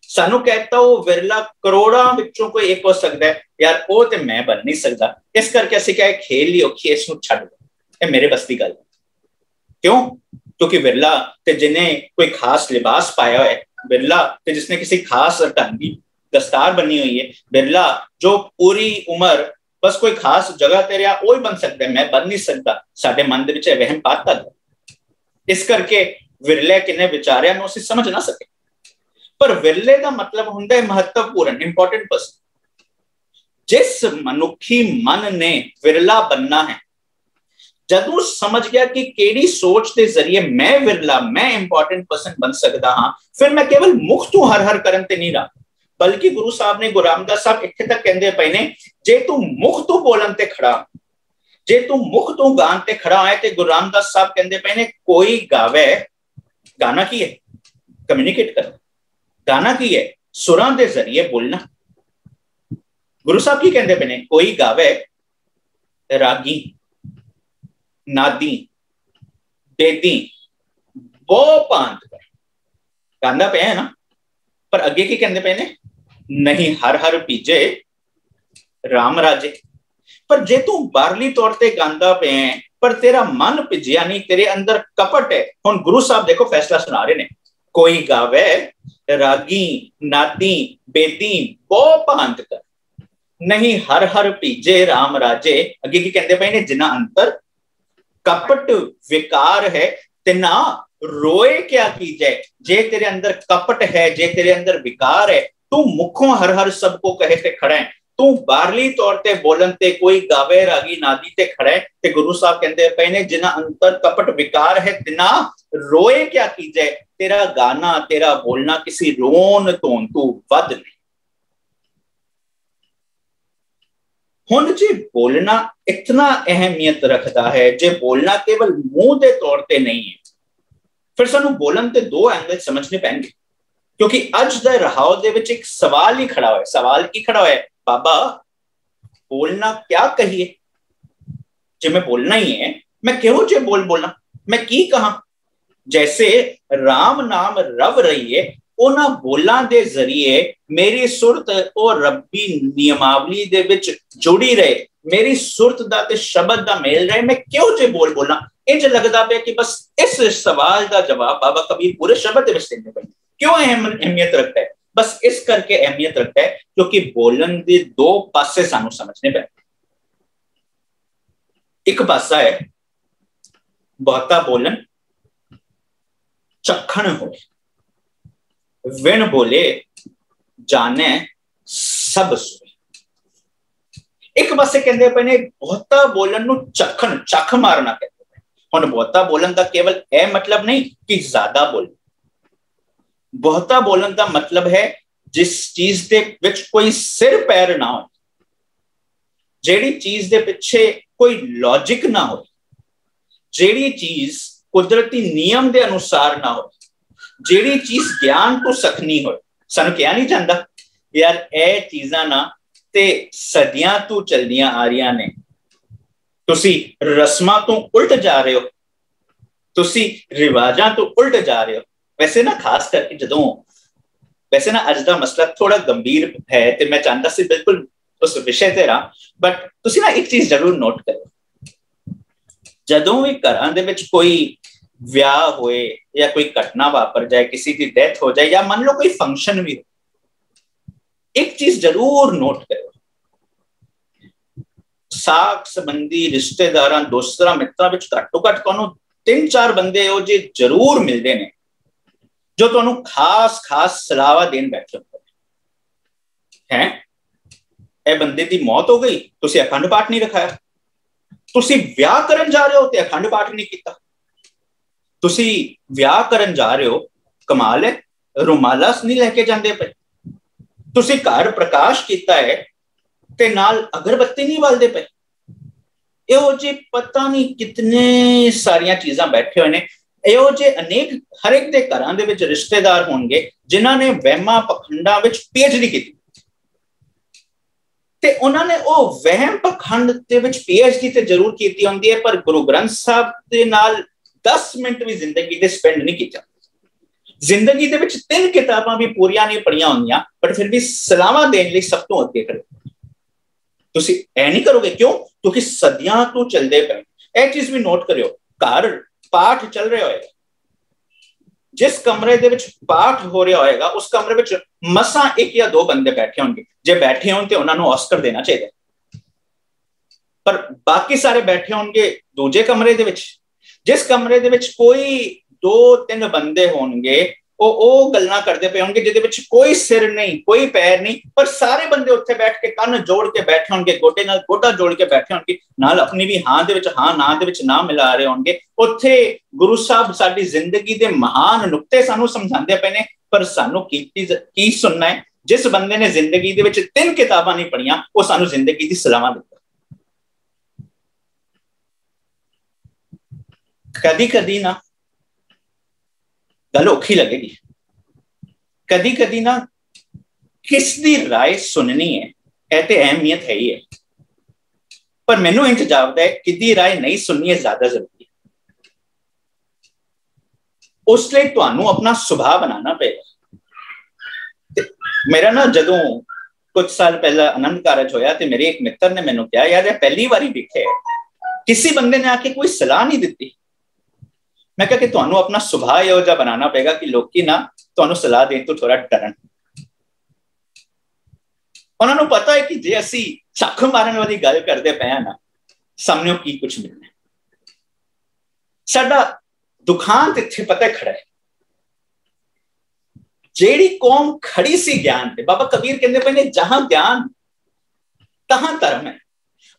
सानू कहता वो विरला करोड़ां विचों कोई एक हो सकता है, यार वो ते मैं बन नहीं सकता, इस करके असीं कहे खेल ही औखी, इसनूं छड्ड दो, ये मेरे बस दी गल। क्यों? क्योंकि विरला ते जिन्हें कोई खास लिबास पाया है, बिरला ते जिसने किसी खास ढंग की दस्तार बनी हुई है, बिरला जो पूरी उम्र बस कोई खास जगह ते रहा, वो ही बन सकता है, मैं बन नहीं सकता। साडे मन दे विच वहम पाता है, इस करके विरले किन्ने विचारियां नूं असीं समझ ना सके। पर विरले का मतलब हुंदा है महत्वपूर्ण, इंपॉर्टेंट पर्सन। जिस मनुखी मन ने विरला बनना है, जदों समझ गया कि केड़ी सोच के जरिए मैं विरला, मैं इंपॉर्टेंट पर्सन बन सकता हाँ, फिर मैं केवल मुख तो हर हर करन ते नहीं रहा, बल्कि गुरु साहब ने, गुरु रामदास साहब इत्थे तक कहंदे पए ने, जे तू मुख तो बोलन ते खड़ा, जे तू मुख तो गान ते खड़ा है, ते गुरु रामदास साहब कहंदे पए ने कोई गावे, गाना की है? कम्युनिकेट करना। गाना की है? सुरां दे जरिए बोलना। गुरु साहब की कहंदे पए ने, कोई गावे रागी, नादी, बेदी, बहुत पांत कर गांदा पे है ना। पर अगे की कहंदे पे ने, नहीं हर हर पीजे राम राजे। पर जे तू बाहरली तौर ते गांदा पे है, पर तेरा मन भिजिया नहीं, तेरे अंदर कपट है। हुण गुरु साहब देखो फैसला सुना रहे ने, कोई गावे रागी, नादी, बेदी, बहुत पांत कर, नहीं हर हर पीजे राम राजे। अगे की कहंदे पे ने, जिना अंतर कपट विकार है, तिना रोए क्या कीजे। जे तेरे अंदर कपट है, जे तेरे अंदर विकार है, तू मुखों हर हर सबको कहे ते खड़ा है, तू बाहरली तौर ते बोलन ते कोई गावे रागी नादी ते खड़ा है। ते गुरु साहब कहते पे ने, जिना अंतर कपट विकार है, तिना रोए क्या कीजे। तेरा गाना, तेरा बोलना किसी रोन तो तू वध नहीं। हुण जे बोलना इतना अहमियत रखता है, जे बोलना केवल मुंह के तौर पे नहीं है, फिर सानू बोलन ते दो एंगल समझने पैणगे। क्योंकि अज दे रहाव दे विच एक सवाल ही खड़ा है। सवाल की खड़ा है, बाबा बोलना क्या कहिए? जे मैं बोलना ही है, मैं क्यों जे बोलना, मैं की कहा? जैसे राम नाम रव रही है, ਉਹਨਾਂ ਬੋਲਾਂ ਦੇ ਜ਼ਰੀਏ ਮੇਰੀ ਸੁਰਤ ਉਹ ਰੱਬੀ ਨਿਯਮਾਵਲੀ ਦੇ ਵਿੱਚ ਜੁੜੀ ਰਹੇ, ਮੇਰੀ ਸੁਰਤ ਦਾ ਤੇ ਸ਼ਬਦ ਦਾ ਮੇਲ ਰਹੇ। ਮੈਂ ਕਿਉਂ ਜੇ ਬੋਲ ਬੋਲਾਂ? ਇੰਜ ਲੱਗਦਾ ਪਿਆ ਕਿ ਬਸ ਇਸ ਸਵਾਲ ਦਾ ਜਵਾਬ ਬਾਬਾ ਕਬੀਰ ਪੂਰੇ ਸ਼ਬਦ ਦੇ ਵਿੱਚ ਦਿੰਦੇ ਪਏ। ਕਿਉਂ ਅਹਿਮੀਅਤ ਰੱਖਦਾ ਹੈ? ਬਸ ਇਸ ਕਰਕੇ ਅਹਿਮੀਅਤ ਰੱਖਦਾ ਹੈ ਕਿਉਂਕਿ ਬੋਲਣ ਦੇ ਦੋ ਪਾਸੇ ਸਾਨੂੰ ਸਮਝਣੇ ਪੈਂਦੇ। ਇੱਕ ਪਾਸਾ ਹੈ ਬਹੁਤਾ ਬੋਲਣ ਚਖਣ ਹੋਏ, ਵਿਣ ਬੋਲੇ ਜਾਣੇ ਸਭ ਸੋਏ। ਇੱਕ ਪਾਸੇ ਕਹਿੰਦੇ ਪਏ ਨੇ ਬਹੁਤਾ ਬੋਲਣ ਨੂੰ ਚਖਣ, ਚੱਖ ਮਾਰਨਾ ਕਹਿੰਦੇ ਪਏ। ਹੁਣ ਬਹੁਤਾ ਬੋਲਣ ਦਾ ਕੇਵਲ ਇਹ ਮਤਲਬ ਨਹੀਂ ਕਿ ਜ਼ਿਆਦਾ ਬੋਲ। ਬਹੁਤਾ ਬੋਲਣ ਦਾ ਮਤਲਬ ਹੈ ਜਿਸ ਚੀਜ਼ ਦੇ ਵਿੱਚ ਕੋਈ ਸਿਰ ਪੈਰ ਨਾ ਹੋ, ਜਿਹੜੀ ਚੀਜ਼ ਦੇ ਪਿੱਛੇ ਕੋਈ ਲੌਜਿਕ ਨਾ ਹੋ, ਜਿਹੜੀ ਚੀਜ਼ ਕੁਦਰਤੀ ਨਿਯਮ ਦੇ ਅਨੁਸਾਰ ਨਾ ਹੋ, ਜਿਹੜੀ ਚੀਜ਼ ਗਿਆਨ ਤੋਂ ਸਖਣੀ ਹੋਏ। ਸਾਨੂੰ ਕਿਹਾ ਨਹੀਂ ਜਾਂਦਾ ਯਾਰ ਇਹ ਚੀਜ਼ਾਂ ਨਾ ਤੇ ਸਦੀਆਂ ਤੋਂ ਚੱਲਦੀਆਂ ਆ ਰਹੀਆਂ ਨੇ, ਤੁਸੀਂ ਰਸਮਾਂ ਤੋਂ ਉਲਟ ਜਾ ਰਹੇ ਹੋ, ਤੁਸੀਂ ਰਿਵਾਜਾਂ ਤੋਂ ਉਲਟ ਜਾ ਰਹੇ ਹੋ। ਵੈਸੇ ਨਾ ਖਾਸ ਕਰਕੇ ਜਦੋਂ, ਵੈਸੇ ਨਾ ਅੱਜ ਦਾ ਮਸਲਾ ਥੋੜਾ ਗੰਭੀਰ ਹੈ ਤੇ ਮੈਂ ਚਾਹੁੰਦਾ ਸੀ ਬਿਲਕੁਲ ਉਸ ਵਿਸ਼ੇ ਤੇ ਰਹਾਂ, ਬਟ ਤੁਸੀਂ ਨਾ ਇੱਕ ਚੀਜ਼ ਜ਼ਰੂਰ ਨੋਟ ਕਰੋ, ਜਦੋਂ ਵੀ ਘਰਾਂ ਦੇ ਵਿੱਚ ਕੋਈ ਵਿਆਹ ਹੋਏ ਜਾਂ ਕੋਈ ਘਟਨਾ ਵਾਪਰ ਜਾਏ, ਕਿਸੇ ਦੀ ਡੈਥ ਹੋ ਜਾਏ ਜਾਂ ਮੰਨ ਲਓ ਕੋਈ ਫੰਕਸ਼ਨ ਵੀ ਹੋ, ਇੱਕ ਚੀਜ਼ ਜ਼ਰੂਰ ਨੋਟ ਕਰੋ, ਸਾਕ ਸੰਬੰਧੀ ਰਿਸ਼ਤੇਦਾਰਾਂ ਦੋਸਤਾਂ ਮਿੱਤਰਾਂ ਵਿੱਚ ਘੱਟੋ ਘੱਟ ਤੁਹਾਨੂੰ 3-4 ਬੰਦੇ ਉਹ ਜੇ ਜ਼ਰੂਰ ਮਿਲਦੇ ਨੇ ਜੋ ਤੁਹਾਨੂੰ ਖਾਸ ਸਲਾਵਾ ਦੇਣ ਬੈਠੇ ਹੁੰਦੇ ਹੈ। ਇਹ ਬੰਦੇ ਦੀ ਮੌਤ ਹੋ ਗਈ, ਤੁਸੀਂ ਅਖੰਡ ਪਾਠ ਨਹੀਂ ਰਖਾਇਆ। ਤੁਸੀਂ ਵਿਆਹ ਕਰਨ ਜਾ ਰਹੇ ਹੋ ਤੇ ਅਖੰਡ ਪਾਠ ਨਹੀਂ ਕੀਤਾ। ਤੁਸੀਂ ਵਿਆਹ ਕਰਨ ਜਾ ਰਹੇ ਹੋ, ਕਮਾਲ ਹੈ, ਰੁਮਾਲਾ ਨਹੀਂ ਲੈ ਕੇ ਜਾਂਦੇ ਪਏ। ਤੁਸੀਂ ਘਰ ਪ੍ਰਕਾਸ਼ ਕੀਤਾ ਹੈ ਤੇ ਨਾਲ ਅਗਰਬੱਤੀ ਨਹੀਂ ਬਾਲਦੇ ਪਏ। ਇਹੋ ਜਿਹੇ ਪਤਾ ਨਹੀਂ ਕਿਤਨੇ ਸਾਰੀਆਂ ਚੀਜ਼ਾਂ ਬੈਠੇ ਹੋਏ ਨੇ। ਇਹੋ ਜਿਹੇ ਅਨੇਕ ਹਰ ਇੱਕ ਦੇ ਘਰਾਂ ਦੇ ਵਿੱਚ ਰਿਸ਼ਤੇਦਾਰ ਹੋਣਗੇ ਜਿਨ੍ਹਾਂ ਨੇ ਵਹਿਮਾਂ ਪਖੰਡਾਂ ਵਿੱਚ PhD ਕੀਤੀ ਤੇ ਉਹਨਾਂ ਨੇ ਉਹ ਵਹਿਮ ਪਖੰਡ ਦੇ ਵਿੱਚ PhD ਤੇ ਜ਼ਰੂਰ ਕੀਤੀ ਹੁੰਦੀ ਹੈ, ਪਰ ਗੁਰੂ ਗ੍ਰੰਥ ਸਾਹਿਬ ਦੇ ਨਾਲ 10 ਮਿੰਟ ਵੀ ਜ਼ਿੰਦਗੀ ਦੇ ਸਪੈਂਡ ਨਹੀਂ ਕੀਤਾ। ਜ਼ਿੰਦਗੀ ਦੇ ਵਿੱਚ 3 ਕਿਤਾਬਾਂ ਵੀ ਪੂਰੀਆਂ ਨਹੀਂ ਪੜ੍ਹੀਆਂ ਹੁੰਦੀਆਂ, ਪਰ ਫਿਰ ਵੀ ਸਲਾਹਾਂ ਦੇਣ ਲਈ ਸਭ ਤੋਂ ਅੱਗੇ ਖੜੇ। ਤੁਸੀਂ ਇਹ ਨਹੀਂ ਕਰੋਗੇ, ਕਿਉਂ? ਕਿਉਂਕਿ ਸਦੀਆਂ ਤੋਂ ਚੱਲਦੇ ਪਏ। ਇਹ ਚੀਜ਼ ਵੀ ਨੋਟ ਕਰਿਓ, ਘਰ ਪਾਠ ਚੱਲ ਰਿਹਾ ਹੋਏਗਾ, ਜਿਸ ਕਮਰੇ ਦੇ ਵਿੱਚ ਪਾਠ ਹੋ ਰਿਹਾ ਹੋਏਗਾ ਉਸ ਕਮਰੇ ਵਿੱਚ ਮਸਾਂ 1 ਜਾਂ 2 ਬੰਦੇ ਬੈਠੇ ਹੋਣਗੇ। ਜੇ ਬੈਠੇ ਹੋਣ ਤੇ ਉਹਨਾਂ ਨੂੰ ਆਸਕਰ ਦੇਣਾ ਚਾਹੀਦਾ, ਪਰ ਬਾਕੀ ਸਾਰੇ ਬੈਠੇ ਹੋਣਗੇ ਦੂਜੇ ਕਮਰੇ ਦੇ ਵਿੱਚ। ਜਿਸ ਕਮਰੇ ਦੇ ਵਿੱਚ ਕੋਈ 2-3 ਬੰਦੇ ਹੋਣਗੇ ਉਹ ਗੱਲਾਂ ਕਰਦੇ ਪਏ ਹੋਣਗੇ ਜਿਹਦੇ ਵਿੱਚ ਕੋਈ ਸਿਰ ਨਹੀਂ, ਕੋਈ ਪੈਰ ਨਹੀਂ, ਪਰ ਸਾਰੇ ਬੰਦੇ ਉੱਥੇ ਬੈਠ ਕੇ ਕੰਨ ਜੋੜ ਕੇ ਬੈਠੇ ਹੋਣਗੇ, ਗੋਡੇ ਨਾਲ ਗੋਡਾ ਜੋੜ ਕੇ ਬੈਠੇ ਹੋਣਗੇ, ਨਾਲ ਆਪਣੀ ਵੀ ਹਾਂ ਦੇ ਵਿੱਚ ਹਾਂ, ਨਾ ਦੇ ਵਿੱਚ ਨਾ ਮਿਲਾ ਰਹੇ ਹੋਣਗੇ। ਉੱਥੇ ਗੁਰੂ ਸਾਹਿਬ ਸਾਡੀ ਜ਼ਿੰਦਗੀ ਦੇ ਮਹਾਨ ਨੁਕਤੇ ਸਾਨੂੰ ਸਮਝਾਉਂਦੇ ਪਏ ਨੇ, ਪਰ ਸਾਨੂੰ ਕੀ ਸੁਣਨਾ ਹੈ? ਜਿਸ ਬੰਦੇ ਨੇ ਜ਼ਿੰਦਗੀ ਦੇ ਵਿੱਚ 3 ਕਿਤਾਬਾਂ ਨਹੀਂ ਪੜ੍ਹੀਆਂ, ਉਹ ਸਾਨੂੰ ਜ਼ਿੰਦਗੀ ਦੀ ਸਲਾਹਾਂ ਦਿੰਦਾ। ਕਦੀ ਨਾ ਗੱਲ ਔਖੀ ਲੱਗੇਗੀ, ਕਦੀ ਨਾ ਕਿਸ ਦੀ ਰਾਏ ਸੁਣਨੀ ਹੈ, ਇਹ ਤੇ ਅਹਿਮੀਅਤ ਹੈ ਹੀ ਹੈ, ਪਰ ਮੈਨੂੰ ਇੰਜ ਜਾਪਦਾ ਹੈ ਕਿਹਦੀ ਰਾਏ ਨਹੀਂ ਸੁਣਨੀ ਹੈ ਜ਼ਿਆਦਾ ਜ਼ਰੂਰੀ ਹੈ। ਉਸ ਲਈ ਤੁਹਾਨੂੰ ਆਪਣਾ ਸੁਭਾਅ ਬਣਾਉਣਾ ਪਏਗਾ। ਮੇਰਾ ਨਾ ਜਦੋਂ ਕੁਝ ਸਾਲ ਪਹਿਲਾਂ ਆਨੰਦ ਕਾਰਜ ਹੋਇਆ ਤੇ ਮੇਰੇ ਇੱਕ ਮਿੱਤਰ ਨੇ ਮੈਨੂੰ ਕਿਹਾ, ਯਾਰ ਇਹ ਪਹਿਲੀ ਵਾਰੀ ਦੇਖਿਆ ਕਿਸੇ ਬੰਦੇ ਨੇ ਆ ਕੇ ਕੋਈ ਸਲਾਹ ਨਹੀਂ ਦਿੱਤੀ। ਮੈਂ ਕਿਹਾ ਕਿ ਤੁਹਾਨੂੰ ਆਪਣਾ ਸੁਭਾਅ ਇਹੋ ਜਿਹਾ ਬਣਾਉਣਾ ਪਏਗਾ ਕਿ ਲੋਕੀ ਨਾ ਤੁਹਾਨੂੰ ਸਲਾਹ ਦੇਣ ਤੋਂ ਥੋੜਾ ਡਰਨ। ਉਹਨਾਂ ਨੂੰ ਪਤਾ ਹੈ ਕਿ ਜੇ ਅਸੀਂ ਚੱਖ ਮਾਰਨ ਵਾਲੀ ਗੱਲ ਕਰਦੇ ਪਏ ਆ ਨਾ, ਸਾਹਮਣੇ ਕੀ ਕੁਝ ਮਿਲਣਾ। ਸਾਡਾ ਦੁਖਾਂਤ ਇੱਥੇ ਪਤਾ ਖੜਾ ਹੈ। ਜਿਹੜੀ ਕੌਮ ਖੜੀ ਸੀ ਗਿਆਨ ਤੇ, ਬਾਬਾ ਕਬੀਰ ਕਹਿੰਦੇ ਪਏ ਨੇ ਜਹਾਂ ਗਿਆਨ ਤਹਾਂ ਧਰਮ ਹੈ।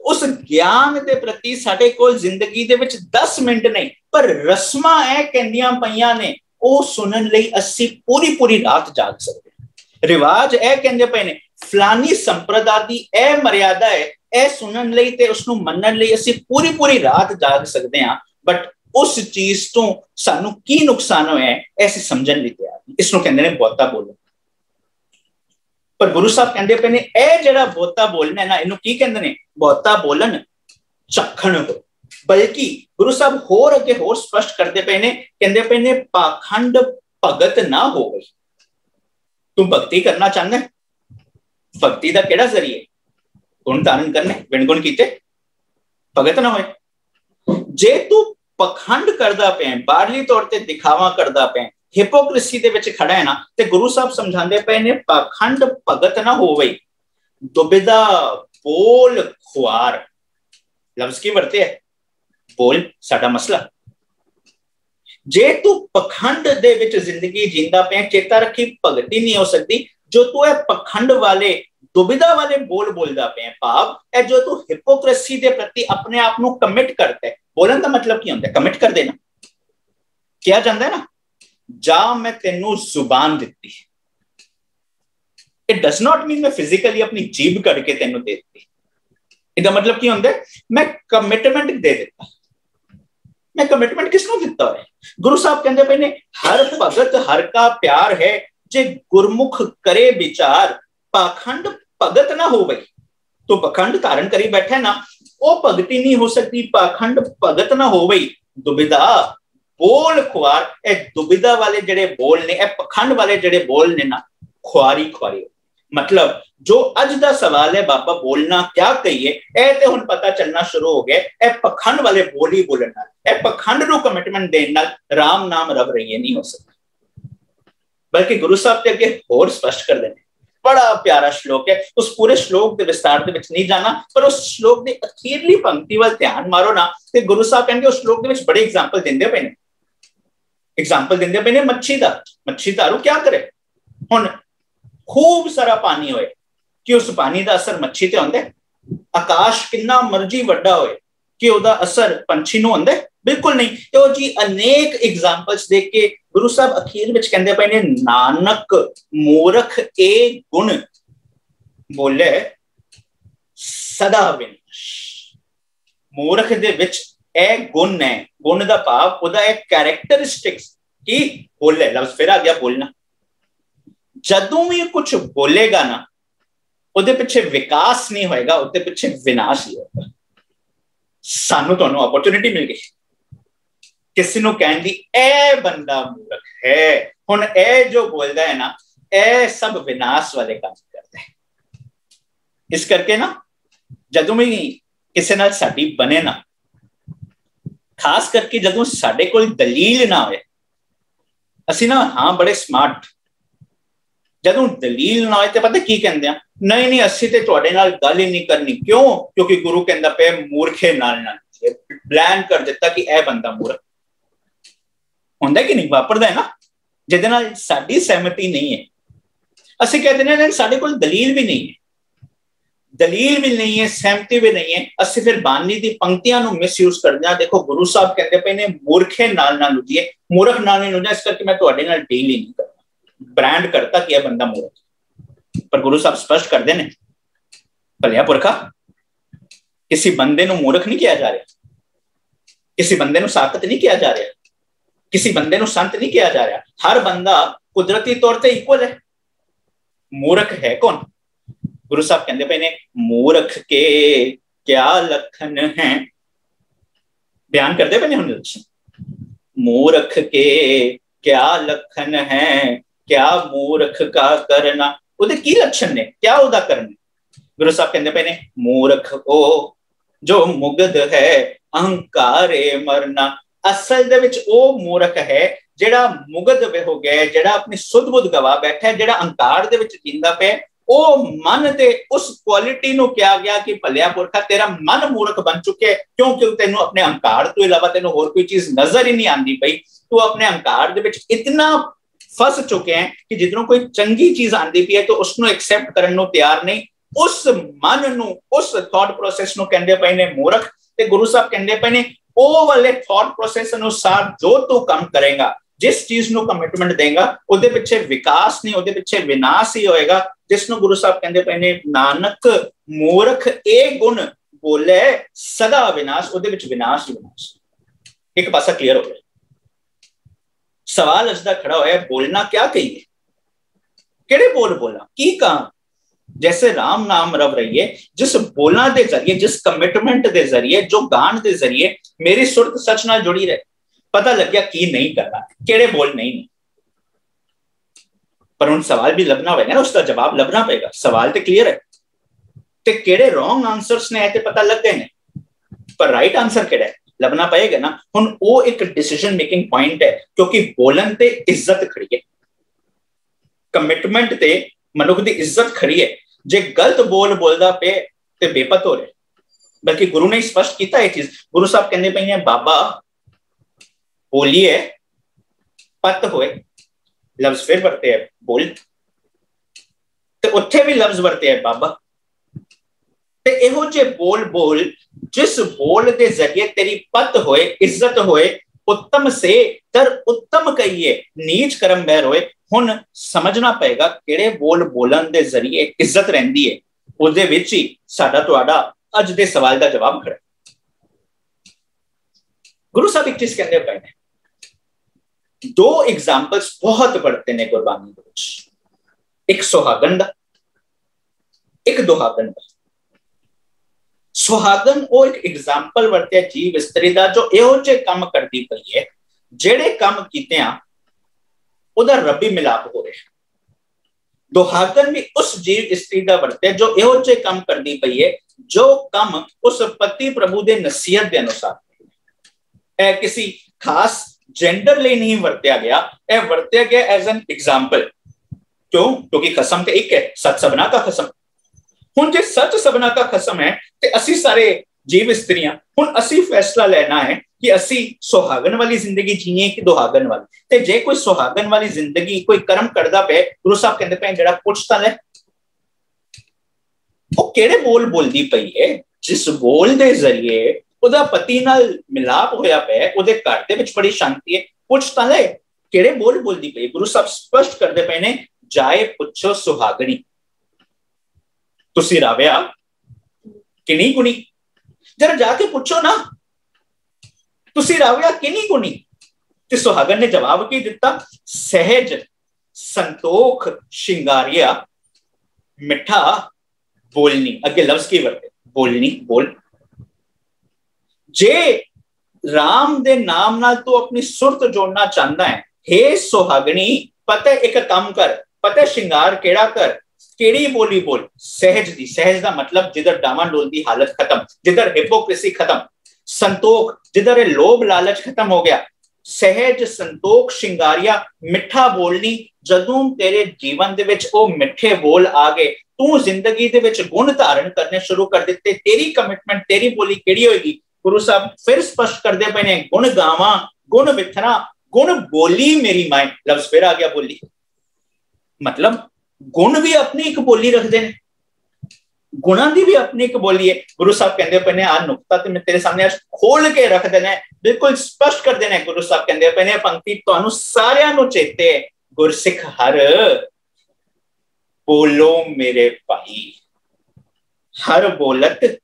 ਉਸ ਗਿਆਨ ਦੇ ਪ੍ਰਤੀ ਸਾਡੇ ਕੋਲ ਜ਼ਿੰਦਗੀ ਦੇ ਵਿੱਚ 10 ਮਿੰਟ ਨਹੀਂ, ਪਰ ਰਸਮਾਂ ਇਹ ਕਹਿੰਦੀਆਂ ਪਈਆਂ ਨੇ, ਉਹ ਸੁਣਨ ਲਈ ਅਸੀਂ ਪੂਰੀ ਰਾਤ ਜਾਗ ਸਕਦੇ ਹਾਂ। ਰਿਵਾਜ ਇਹ ਕਹਿੰਦੇ ਪਏ ਨੇ ਫਲਾਨੀ ਸੰਪਰਦਾ ਦੀ ਇਹ ਮਰਿਆਦਾ ਹੈ, ਇਹ ਸੁਣਨ ਲਈ ਤੇ ਉਸਨੂੰ ਮੰਨਣ ਲਈ ਅਸੀਂ ਪੂਰੀ ਰਾਤ ਜਾਗ ਸਕਦੇ ਹਾਂ, ਬਟ ਉਸ ਚੀਜ਼ ਤੋਂ ਸਾਨੂੰ ਕੀ ਨੁਕਸਾਨ ਹੋਇਆ ਹੈ ਅਸੀਂ ਸਮਝਣ ਲਈ ਤਿਆਰ ਨਹੀਂ। ਇਸ ਨੂੰ ਕਹਿੰਦੇ ਨੇ ਬਹੁਤਾ ਬੋਲਣਾ। ਪਰ ਗੁਰੂ ਸਾਹਿਬ ਕਹਿੰਦੇ ਪਏ ਨੇ ਇਹ ਜਿਹੜਾ ਬਹੁਤਾ ਬੋਲਣਾ ਹੈ ਨਾ, ਇਹਨੂੰ ਕੀ ਕਹਿੰਦੇ ਨੇ? ਬਹੁਤਾ ਬੋਲਣ ਚਖਣ ਹੋ। ਬਲਕਿ ਗੁਰੂ ਸਾਹਿਬ ਹੋਰ ਅੱਗੇ ਹੋਰ ਸਪਸ਼ਟ ਕਰਦੇ ਪਏ ਨੇ, ਕਹਿੰਦੇ ਪਏ ਨੇ ਪਾਖੰਡ ਭਗਤ ਨਾ ਹੋਵੇ। तू भक्ति करना चाहना है, भक्ति का केड़ा जरिए गुण धारण करने, बिन गुण कीते भगत ना होए। जे तू पखंड करदा पे, बाहरली तौर ते दिखावा करदा पे, हिपोक्रेसी दे विच खड़ा है ना, ते गुरु साहब समझांदे पे ने पखंड भगत ना होवे। दुबिधा बोल खुआर लफ्ज की वरते है, बोल साडा मसला। जे तू पखंड दे विच जिंदगी जींदा पे, चेता रखी भगती नहीं हो सकती जो तू है पखंड वाले दुविधा वाले बोल बोलदा पे। भाव है जो तू हिपोक्रेसी दे प्रति अपने आप को कमिट करता है। बोलन का मतलब की होंदा है कमिट कर देना, क्या जांदा है ना, जा मैं तेनू जुबान दिती, इट डज नॉट मीन मैं फिजिकली अपनी जीभ करके तेनू दे दी। इसका मतलब की होंदा है मैं कमिटमेंट दे देता। मैं कमिटमेंट किसनों दिता है? गुरु साहब कहते पे ने हर भगत हर का प्यार है, जे गुरमुख करे विचार, पाखंड भगत ना हो गई। तो पखंड धारण करी बैठे ना, वो भगती नहीं हो सकती, पाखंड भगत ना हो गई। दुविधा बोल खुआर, ए दुविधा वाले जड़े बोल ने, ए पखंड वाले जड़े बोल ने ना, खुआरी खुआरी। मतलब जो अज दा सवाल है बाबा बोलना क्या कहिए, ए ते हुण पता चलना शुरू हो गया, ए पखंड वाले बोल ही बोलन नाल, ए पखंड नूं कमिटमेंट देण नाल राम नाम रब रहिए नहीं हो सकता। बल्कि गुरु साहब ते अगे होर स्पष्ट कर देने, बड़ा प्यारा श्लोक है। उस पूरे श्लोक के विस्तार दे विच नहीं जाना, पर उस श्लोक दी अखीरली पंक्ति वाल ध्यान मारो ना, ते गुरु साहब कहंदे उस श्लोक दे विच बड़े एग्जांपल दिंदे पे ने। एग्जांपल दिंदे पे ने मच्छी दा, मच्छी दारू क्या करे? हुण खूब सारा पानी होए कि उस पानी का असर मच्छी ते होंदा है? आकाश कितना मर्जी वड्डा होए कि ओदा असर पंछी नूं होंदा है? बिल्कुल नहीं। तो जी अनेक एग्जांपल्स देख के गुरु साहब अखीर विच कहंदे पए ने, नानक मूर्ख ए गुण बोले सदा विनाश। मूर्ख दे विच ए गुण है, गुण दा भाव ओदा एक कैरेक्टरिस्टिक्स की बोले, लफ्ज फिर आ गया बोलना। जदों भी कुछ बोलेगा ना, ਉਹਦੇ ਪਿੱਛੇ विकास नहीं होएगा, ਉਹਦੇ ਪਿੱਛੇ विनाश ही होगा। सानू ਤੁਹਾਨੂੰ अपॉर्चुनिटी मिल गई किसी ਨੂੰ ਕਹਿਣ ਦੀ, ਇਹ ਬੰਦਾ ਮੂਰਖ है। ਹੁਣ ਇਹ जो बोलता है ना, ਇਹ सब विनाश वाले काम करता है। इस करके ना जदों भी किसी नाल साडी बने ना, खास करके जदों साडे कोल दलील ना होए, ਅਸੀਂ ना हाँ बड़े स्मार्ट, जदों दलील ना होए ते पता की कहंदे आ, नहीं नहीं असी ते तुहाडे नाल गल ही नहीं करनी। क्यों? क्योंकि गुरु कहंदा पे मूर्खे नाल ना, ब्लैन कर दिता कि ए बंदा मूर्ख हुंदा कि नहीं, वापरदा है ना, जिहदे नाल साडी सहमति नहीं है। असी कहते हैं साडे कोल दलील भी नहीं है, दलील भी नहीं है, सहमति भी नहीं है, असी फिर बानी दी पंक्तियां नूं मिसयूज करदे आ। देखो गुरु साहब कहंदे पे ने मूर्खे नाल ना लुटिए, मूर्ख नाल नहीं लुटिए, इस करके मैं तुहाडे नाल डील ही नहीं करदा, ब्रांड करता कि यह बंदा मूर्ख। पर गुरु साहब स्पष्ट कर देने, भलिया पुरखा किसी बंदे नूं मूर्ख नहीं किया जा रहा, किसी बंदे नूं साकत नहीं किया जा रहा, किसी बंदे नूं संत नहीं किया जा रहा। हर बंदा कुदरती तौर पे इक्वल है। मूर्ख है कौन? गुरु साहब कहते पे ने, मूर्ख के क्या लक्षण हैं, बयान करते पे ने हुण लक्षण। मूर्ख के क्या लक्षण हैं, क्या मूर्ख का करना, उहदे की लक्षण ने, क्या उहदा करना? गुरु साहब कहते पे ने, मूर्ख ओ जो मुगध है अहंकारे मरना। असल दे विच ओ मूर्ख है जेड़ा मुगध हो गया, जेड़ा अपनी सुध बुध गवा बैठा है, जेड़ा अहंकार दे विच जींदा पे। ओ मन दे उस क्वालिटी नूं किया गया कि भलिया पुरखा तेरा मन मूर्ख बन चुके, क्योंकि तेनू अपने अहंकार तो इलावा तेनू होर कोई चीज नजर ही नहीं आती पई। तू अपने अहंकार दे विच इतना फस चुके हैं कि जिधरों कोई चंगी चीज आंदी पई है तो उसनू एक्सेप्ट करन नू तैयार नहीं। उस मन नू, उस थॉट प्रोसेस नू कहंदे पए ने मूर्ख। ते गुरु साहब कहंदे पए ने, ओ वाले थॉट प्रोसेस अनुसार जो तू काम करेगा, जिस चीज नू कमिटमेंट देगा, उहदे पिछे विकास नहीं, उहदे पिछे विनाश ही होएगा। जिसनू गुरु साहब कहंदे पए ने, नानक मूर्ख ए गुण बोले सदा विनाश, उहदे विच विनाश ही विनाश। एक पासा क्लियर हो गया। सवाल अजदा खड़ा होया, बोलना क्या कहिए, केड़े बोल बोला, की कहा? जैसे राम नाम रब रहिए, जिस बोलना दे जरिए, जिस कमिटमेंट दे जरिए, जो गान दे जरिए मेरी सुरत सच नाल जुड़ी रहे, पता लग गया की नहीं करना, केड़े बोल नहीं। पर हुण सवाल भी लभना होगा ना, उसका जवाब लभना पेगा। सवाल तो क्लियर है, ते केड़े रॉन्ग आंसर्स ने ते पता लग गए ने, पर राइट आंसर केड़ा है लभना पएगा ना। हुण वो एक डिसीजन मेकिंग पॉइंट है, क्योंकि बोलन ते इज्जत खड़ी है, कमिटमेंट ते मनुख दी इज्जत खड़ी है। जे गलत बोल बोलदा पे ते बेपत हो रहे। बल्कि गुरु ने स्पष्ट किया ये चीज। गुरु साहब कहते पे हैं, बाबा बोलिए पत होए, लफ्ज फिर वरते हैं बोल, ते उत्थे भी लफ्ज वरते हैं बाबा। ते इहो जे बोल बोल जिस बोल के जरिए तेरी पत होए, इज्जत होए, उत्तम से तर उत्तम कहिए, नीच कर्म बैर होए। हुण समझना पएगा किहड़े बोल बोलन दे जरिए इज्जत रहिंदी है, उहदे विच ही साडा तुहाडा अज दे सवाल दा जवाब खड़ा। गुरु साहब एक चीज कहते पे ने, दो एग्जाम्पल्स बहुत बढ़ते ने गुरबानी दे विच, एक सुहागन दा, एक दुहागन दा। सुहागन वो एक एग्जाम्पल वरत्या जीव इस्त्री दा, जो इहो जे काम करदी पई है जेड़े काम कीतियां उहदा रब्बी मिलाप हो रहा। दुहागन भी उस जीव स्त्री दा वरत्या जो इहो जे काम करदी पई है, जो काम उस पति प्रभु दे नसीहत के अनुसार। ए किसी खास जेंडर ले नहीं वरत्या गया, ए वरत्या गया एज एन एग्जाम्पल। क्यों? क्योंकि खसम तो एक है, सच सबना का खसम। हुण जे सच सबना का खसम है ते असी सारे जीव स्त्रियां हुण असी फैसला लेना है कि असी सुहागन वाली जिंदगी जीए कि दुहागन वाली। ते जे कोई सुहागन वाली जिंदगी कोई कर्म करदा पे, गुरु साहब कहंदे पे जेड़ा पुछ तां ले वो केड़े बोल बोलदी पई है, जिस बोल दे जरिए उहदा पति नाल मिलाप होया पे, उहदे घर दे विच बड़ी शांति है। पुछ तां ले केड़े बोल बोलदी पई। गुरु साहब स्पष्ट करदे पे ने, जाए पुछो सुहागणी तुसी राविया किनी गुणी। जरा जाके पूछो ना, तुसी राविया किनी गुणी। ते सुहागन ने जवाब की दिता, सहज संतोख शिंगारिया मिठा बोलनी। अगे लफ्ज की वरते बोलनी, बोल। जे राम दे नाम नाल तू अपनी सुरत जोड़ना चाहता है, हे सुहागणी पता एक काम कर, पता शिंगार केड़ा कर, केड़ी बोली बोल। सहज दी, सहज दा मतलब जिधर डामाडोल दी हालत खत्म, जिधर हिपोक्रेसी खत्म, संतोख जिधर लोभ लालच खत्म हो गया। सहज संतोख शिंगारिया मिठा बोलनी। जदों तेरे जीवन दे विच ओ मिठे बोल आ गए, तू जिंदगी दे विच गुण धारण करने शुरू कर दिते, तेरी कमिटमेंट तेरी बोली केड़ी होएगी। गुरु साहब फिर स्पष्ट करदे पे ने, गुण गावां गुण विथना गुण बोली मेरी माए। लफ्ज फिर आ गया बोली, मतलब गुण भी अपनी एक बोली रखते हैं, गुणा की भी अपनी एक बोली है। गुरु साहब कहते पे ने, आ नुकता ते मैं तेरे सामने आज खोल के रख देना है, बिल्कुल स्पष्ट कर देना है। गुरु साहब कहते पे ने, पंक्ति तुहानू सारियां नू चेते, गुरसिख हर बोलो मेरे भाई, हर बोलत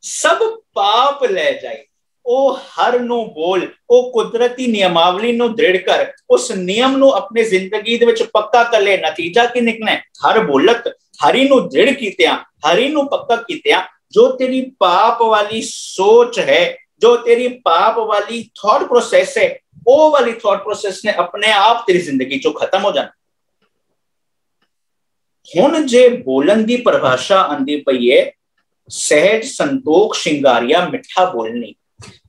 सब पाप ले जाए। ओ हर नो बोल, ओ कुदरती नियमावली नो दृढ़ कर, उस नियम नो अपने जिंदगी दे विच पक्का कर ले। नतीजा की निकले, हर बोलत हरी नु दृढ़ कीतिया, हरी नु पक्का कीतिया। जो तेरी पाप वाली सोच है, जो तेरी पाप वाली थॉट प्रोसेस है, वो वाली थॉट प्रोसेस ने अपने आप तेरी जिंदगी चो खत्म हो जाना। हुण जे बोलन दी परिभाषा आंदी पई है, सहज संतोख शिंगारिया मिठा बोलनी।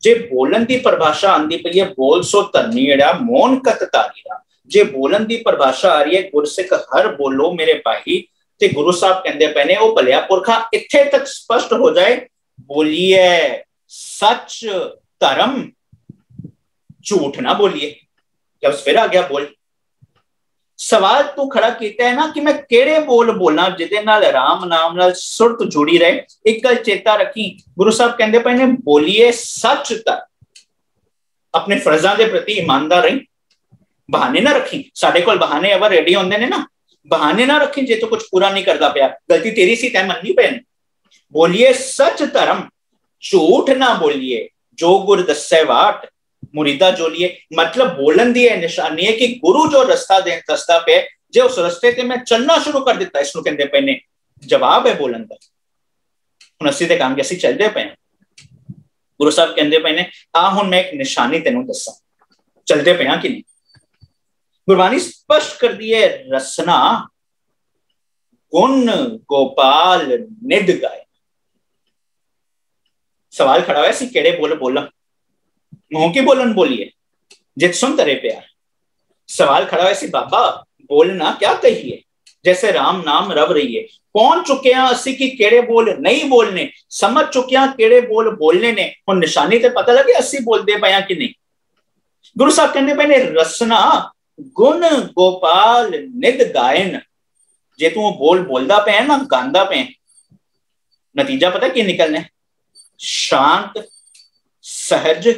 जे बोलन की परिभाषा आंदी पई है, बोल सो धरनी एड़ा मौन कत तारीरा। जे बोलन की परिभाषा आ रही है, गुरसिख हर बोलो मेरे भाई, ते गुरु साहब कहंदे पे ने, ओ भलिया पुरखा इत्थे तक स्पष्ट हो जाए, बोलिए सच धर्म झूठ ना बोलिए। जब फिर आ गया बोल। सवाल तू खड़ा किया है ना कि मैं केड़े बोल बोलना जिदे नाल राम नाम नाल सुरत जुड़ी रहे। एक गल चेता रखी, गुरु साहब कहंदे पे ने, बोलिए सच तर, अपने फर्जां दे प्रति ईमानदार रही, बहाने ना रखी। साडे कोल बहाने एवर रेडी होंदे ने ना, बहाने ना रखी। जे तो कुछ पूरा नहीं करता पाया, गलती तेरी सी, तैं मननी पे। बोलिए सच धर्म झूठ ना बोलिए, जो गुर दस्से वाट मुरीदा जोलिए। मतलब बोलन दी निशानी है कि गुरु जो रास्ता दसदा पे, जो उस रास्ते ते मैं चलना शुरू कर दिता, इसनू कहंदे पे ने जवाब है बोलन दा। हुण असीं ते काम के असीं चलदे पे। गुरु साहब कहंदे पे ने, आ हुण मैं एक निशानी तेनू दस्सां, चलदे पे कि नहीं। गुरबाणी स्पष्ट कर दी है, रसना गुण गोपाल निध गाए। सवाल खड़ा हुआ सी केड़े बोल बोला, मुंह की बोलन बोलिए जित सुन तरे प्यार। सवाल खड़ा हुआ सी बाबा बोलना क्या कहिए, जैसे राम नाम रव रही है। पहुंच चुके हैं असी कि केड़े बोल नहीं बोलने, समझ चुके हैं केड़े बोल बोलने ने। हुण निशानी ते पता लगे असी बोलते पे कि नहीं। गुरु साहब कहने पे ने रसना गुण गोपाल निध गायन। जे तू बोल बोलदा पे ना गांदा पे, नतीजा पता की निकलना है? शांत सहज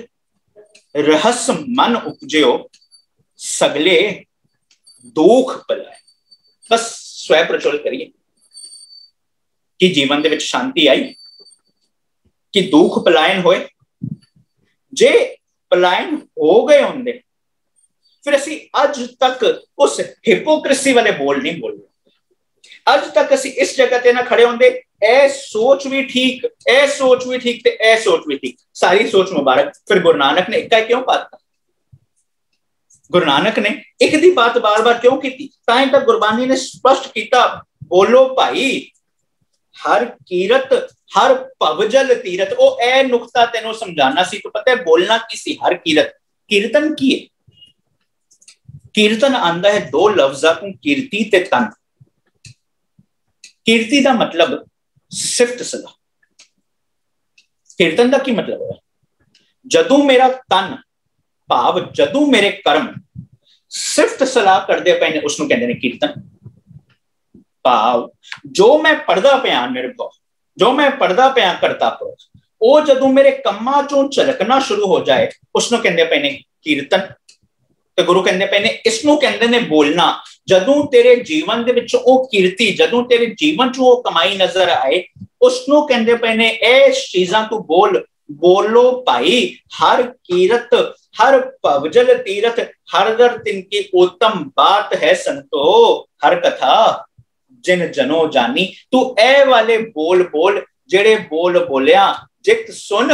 रहस मन उपजो सगले दुख पलाए। बस स्वै प्रचोल करिए कि जीवन दे विच शांति आई, कि दुख पलायन होए। जे पलायन हो गए होंदे फिर असी अज तक उस हिपोक्रेसी वाले बोल नहीं बोल रहे। अज तक असी इस जगह ते ना खड़े होंदे ए सोच भी ठीक, ए सोच भी ठीक ते ए सोच भी ठीक, सारी सोच मुबारक। फिर गुरु नानक ने इक्का क्यों पाता? गुरु नानक ने एक दी बात बार बार क्यों की? ताई तक गुरबानी ने स्पष्ट किया, बोलो भाई हर कीरत हर पवजल तीरथ। ओ ए नुकता तेनों समझाना सी। तो पता है बोलना की सी? हर कीरत। कीर्तन की है? कीर्तन आंदा है दो लफ्जा को, कीर्ति ते तन। कीर्ति का मतलब सिफत सलाह। कीर्तन का की मतलब है? जदों मेरा तन भाव जदों मेरे कर्म सिफत सलाह करते पे ने उसनों कहते हैं कीर्तन। भाव जो मैं पढ़दा पिया निर्भव, जो मैं पढ़दा पिया करता पुरख, ओ जदों मेरे कम्मा चों झलकना शुरू हो जाए उसनों कहते पे ने कीर्तन। तो गुरु कहते पे ने इसनों कहते ने बोलना। जदों तेरे जीवन दे विच ओ कीर्ति, जदों तेरे जीवन च ओ कमाई नजर आए उसनों कहते पे ने ए चीजां तू बोल। बोलो भाई हर कीरत हर पवजल तीरथ, हर दर तिनकी उत्तम बात है संतो, हर कथा जिन जनो जानी। तू ए वाले बोल बोल जेड़े बोल बोलिया जित सुन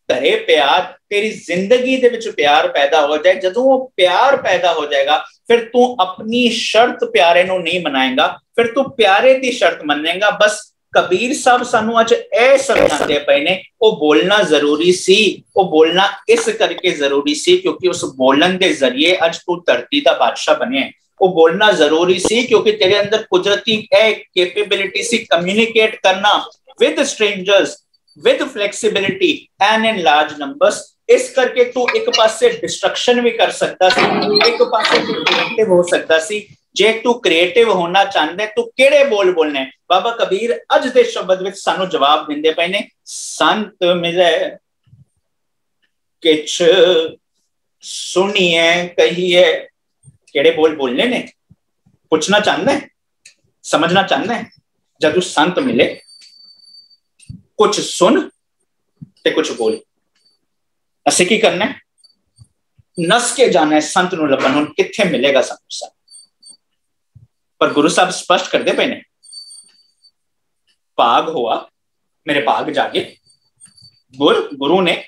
करे प्यार। तेरी जिंदगी दे विच प्यार पैदा हो जाए। जदों वो प्यार पैदा हो जाएगा फिर तू अपनी शर्त प्यारे नो नहीं मनाएगा, फिर तू प्यारे दी शर्त मनेगा। बस कबीर साहब सानू अज ए समझाते पे ने ओ बोलना जरूरी सी। ओ बोलना इस करके जरूरी सी क्योंकि उस बोलन के जरिए अज तू धरती का बादशाह बने। वो बोलना जरूरी सी क्योंकि तेरे अंदर कुदरती कैपेबिलिटी सी कम्युनिकेट करना with strangers, with flexibility and in large numbers. इस करके तू एक पासे डिस्ट्रक्शन भी कर सकता सी, एक पासे तू क्रिएटिव हो सकता सी। जे तू क्रिएटिव होना चाहता है तू केड़े बोल बोलने? बाबा कबीर अज दे शब्द विच सानू जवाब दिंदे पए ने, संत मिले किछ सुनिए कहिए। केड़े बोल बोलने ने? पूछना चाहता है, समझना चाहता है? जब संत मिले कुछ सुन ते कुछ बोल। असी की करना है? नस के जाना है संत नूं लभण। हुण कित्थे मिलेगा संत? पर गुरु साहब स्पष्ट करते पे ने, भाग हुआ मेरे भाग जागे। गुरु ने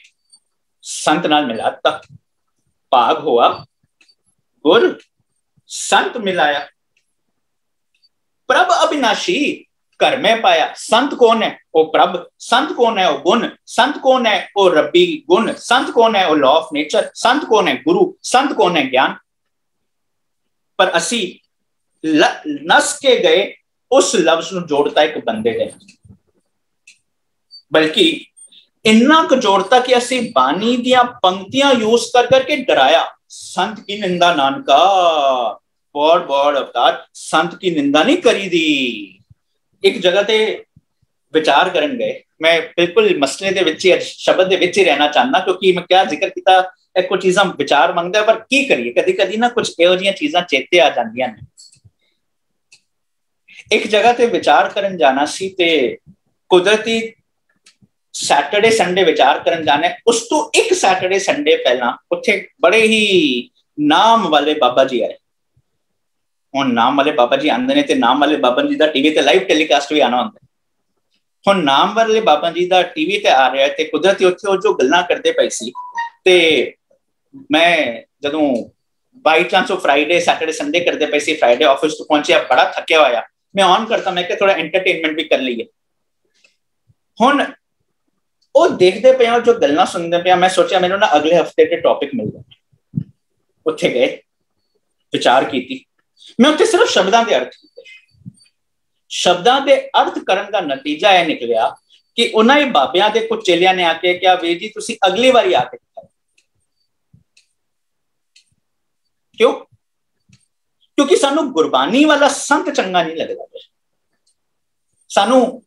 संत नाल मिलाता। भाग हुआ गुर संत मिलाया। प्रभ अविनाशी घर में पाया। संत कौन है? वो प्रभ। संत कौन है? वो गुण। संत कौन है? वो रब्बी गुण। संत कौन है? वो लॉ ऑफ नेचर। संत कौन है? गुरु। संत कौन है? ज्ञान। पर असी नस के गए उस लफ्ज को जोड़ता एक बंदे दे, बल्कि इन्ना को जोड़ता कि असी बानी दियां पंक्तियां यूज कर करके डराया। संत की निंदा नानका बौड़ बौड़ अवतार। संत की निंदा नहीं करी दी। एक जगह ते विचार करन गए, मैं बिल्कुल मसले दे विच ही शब्द दे विच ही रहना चाहना क्योंकि मैं क्या जिक्र किया एक कुछ चीज़ां विचार मंगदा है, पर की करिए कदी कदी ना कुछ इहो जिहियां चीज़ां चेते आ जांदियां ने। एक जगह ते विचार करन जाना सी ते कुदरती सैटरडे संडे विचार करन जाना है। उस तो एक सैटरडे संडे पहला उत्थे बड़े ही नाम वाले बाबा जी आए। हुण नाम वाले बाबा जी आंदे ने ते नाम वाले बाबा जी दा टीवी ते लाइव टेलीकास्ट भी आना हुंदा है। हुण नाम वाले बाबा जी दा टीवी ते आ रहा है ते कुदरती उत्थे जो गल्लां करदे पए सी ते मैं जदों बाई चांस वो फ्राइडे सैटरडे संडे करते पे सी, फ्राइडे ऑफिस तो पहुंचे, बड़ा थके होया, मैं ऑन करता, मैं थोड़ा एंटरटेनमेंट भी कर लीए। हुण वो देखते पे जो गल्लां सुनते पे, मैं सोचा मैनू ना अगले हफ्ते के टॉपिक मिल गए, उत्थे गए, विचार की, मैं उत्थे सिर्फ शब्दां दे अर्थ कीते, शब्दां दे अर्थ करन दा नतीजा यह निकलिया कि उन्हां बाबियां दे कुछ चेलियां ने आके क्या, वीर जी तुसी अगली बारी आके क्यों? क्योंकि सानू गुरबानी वाला संत चंगा नहीं लगता, सानू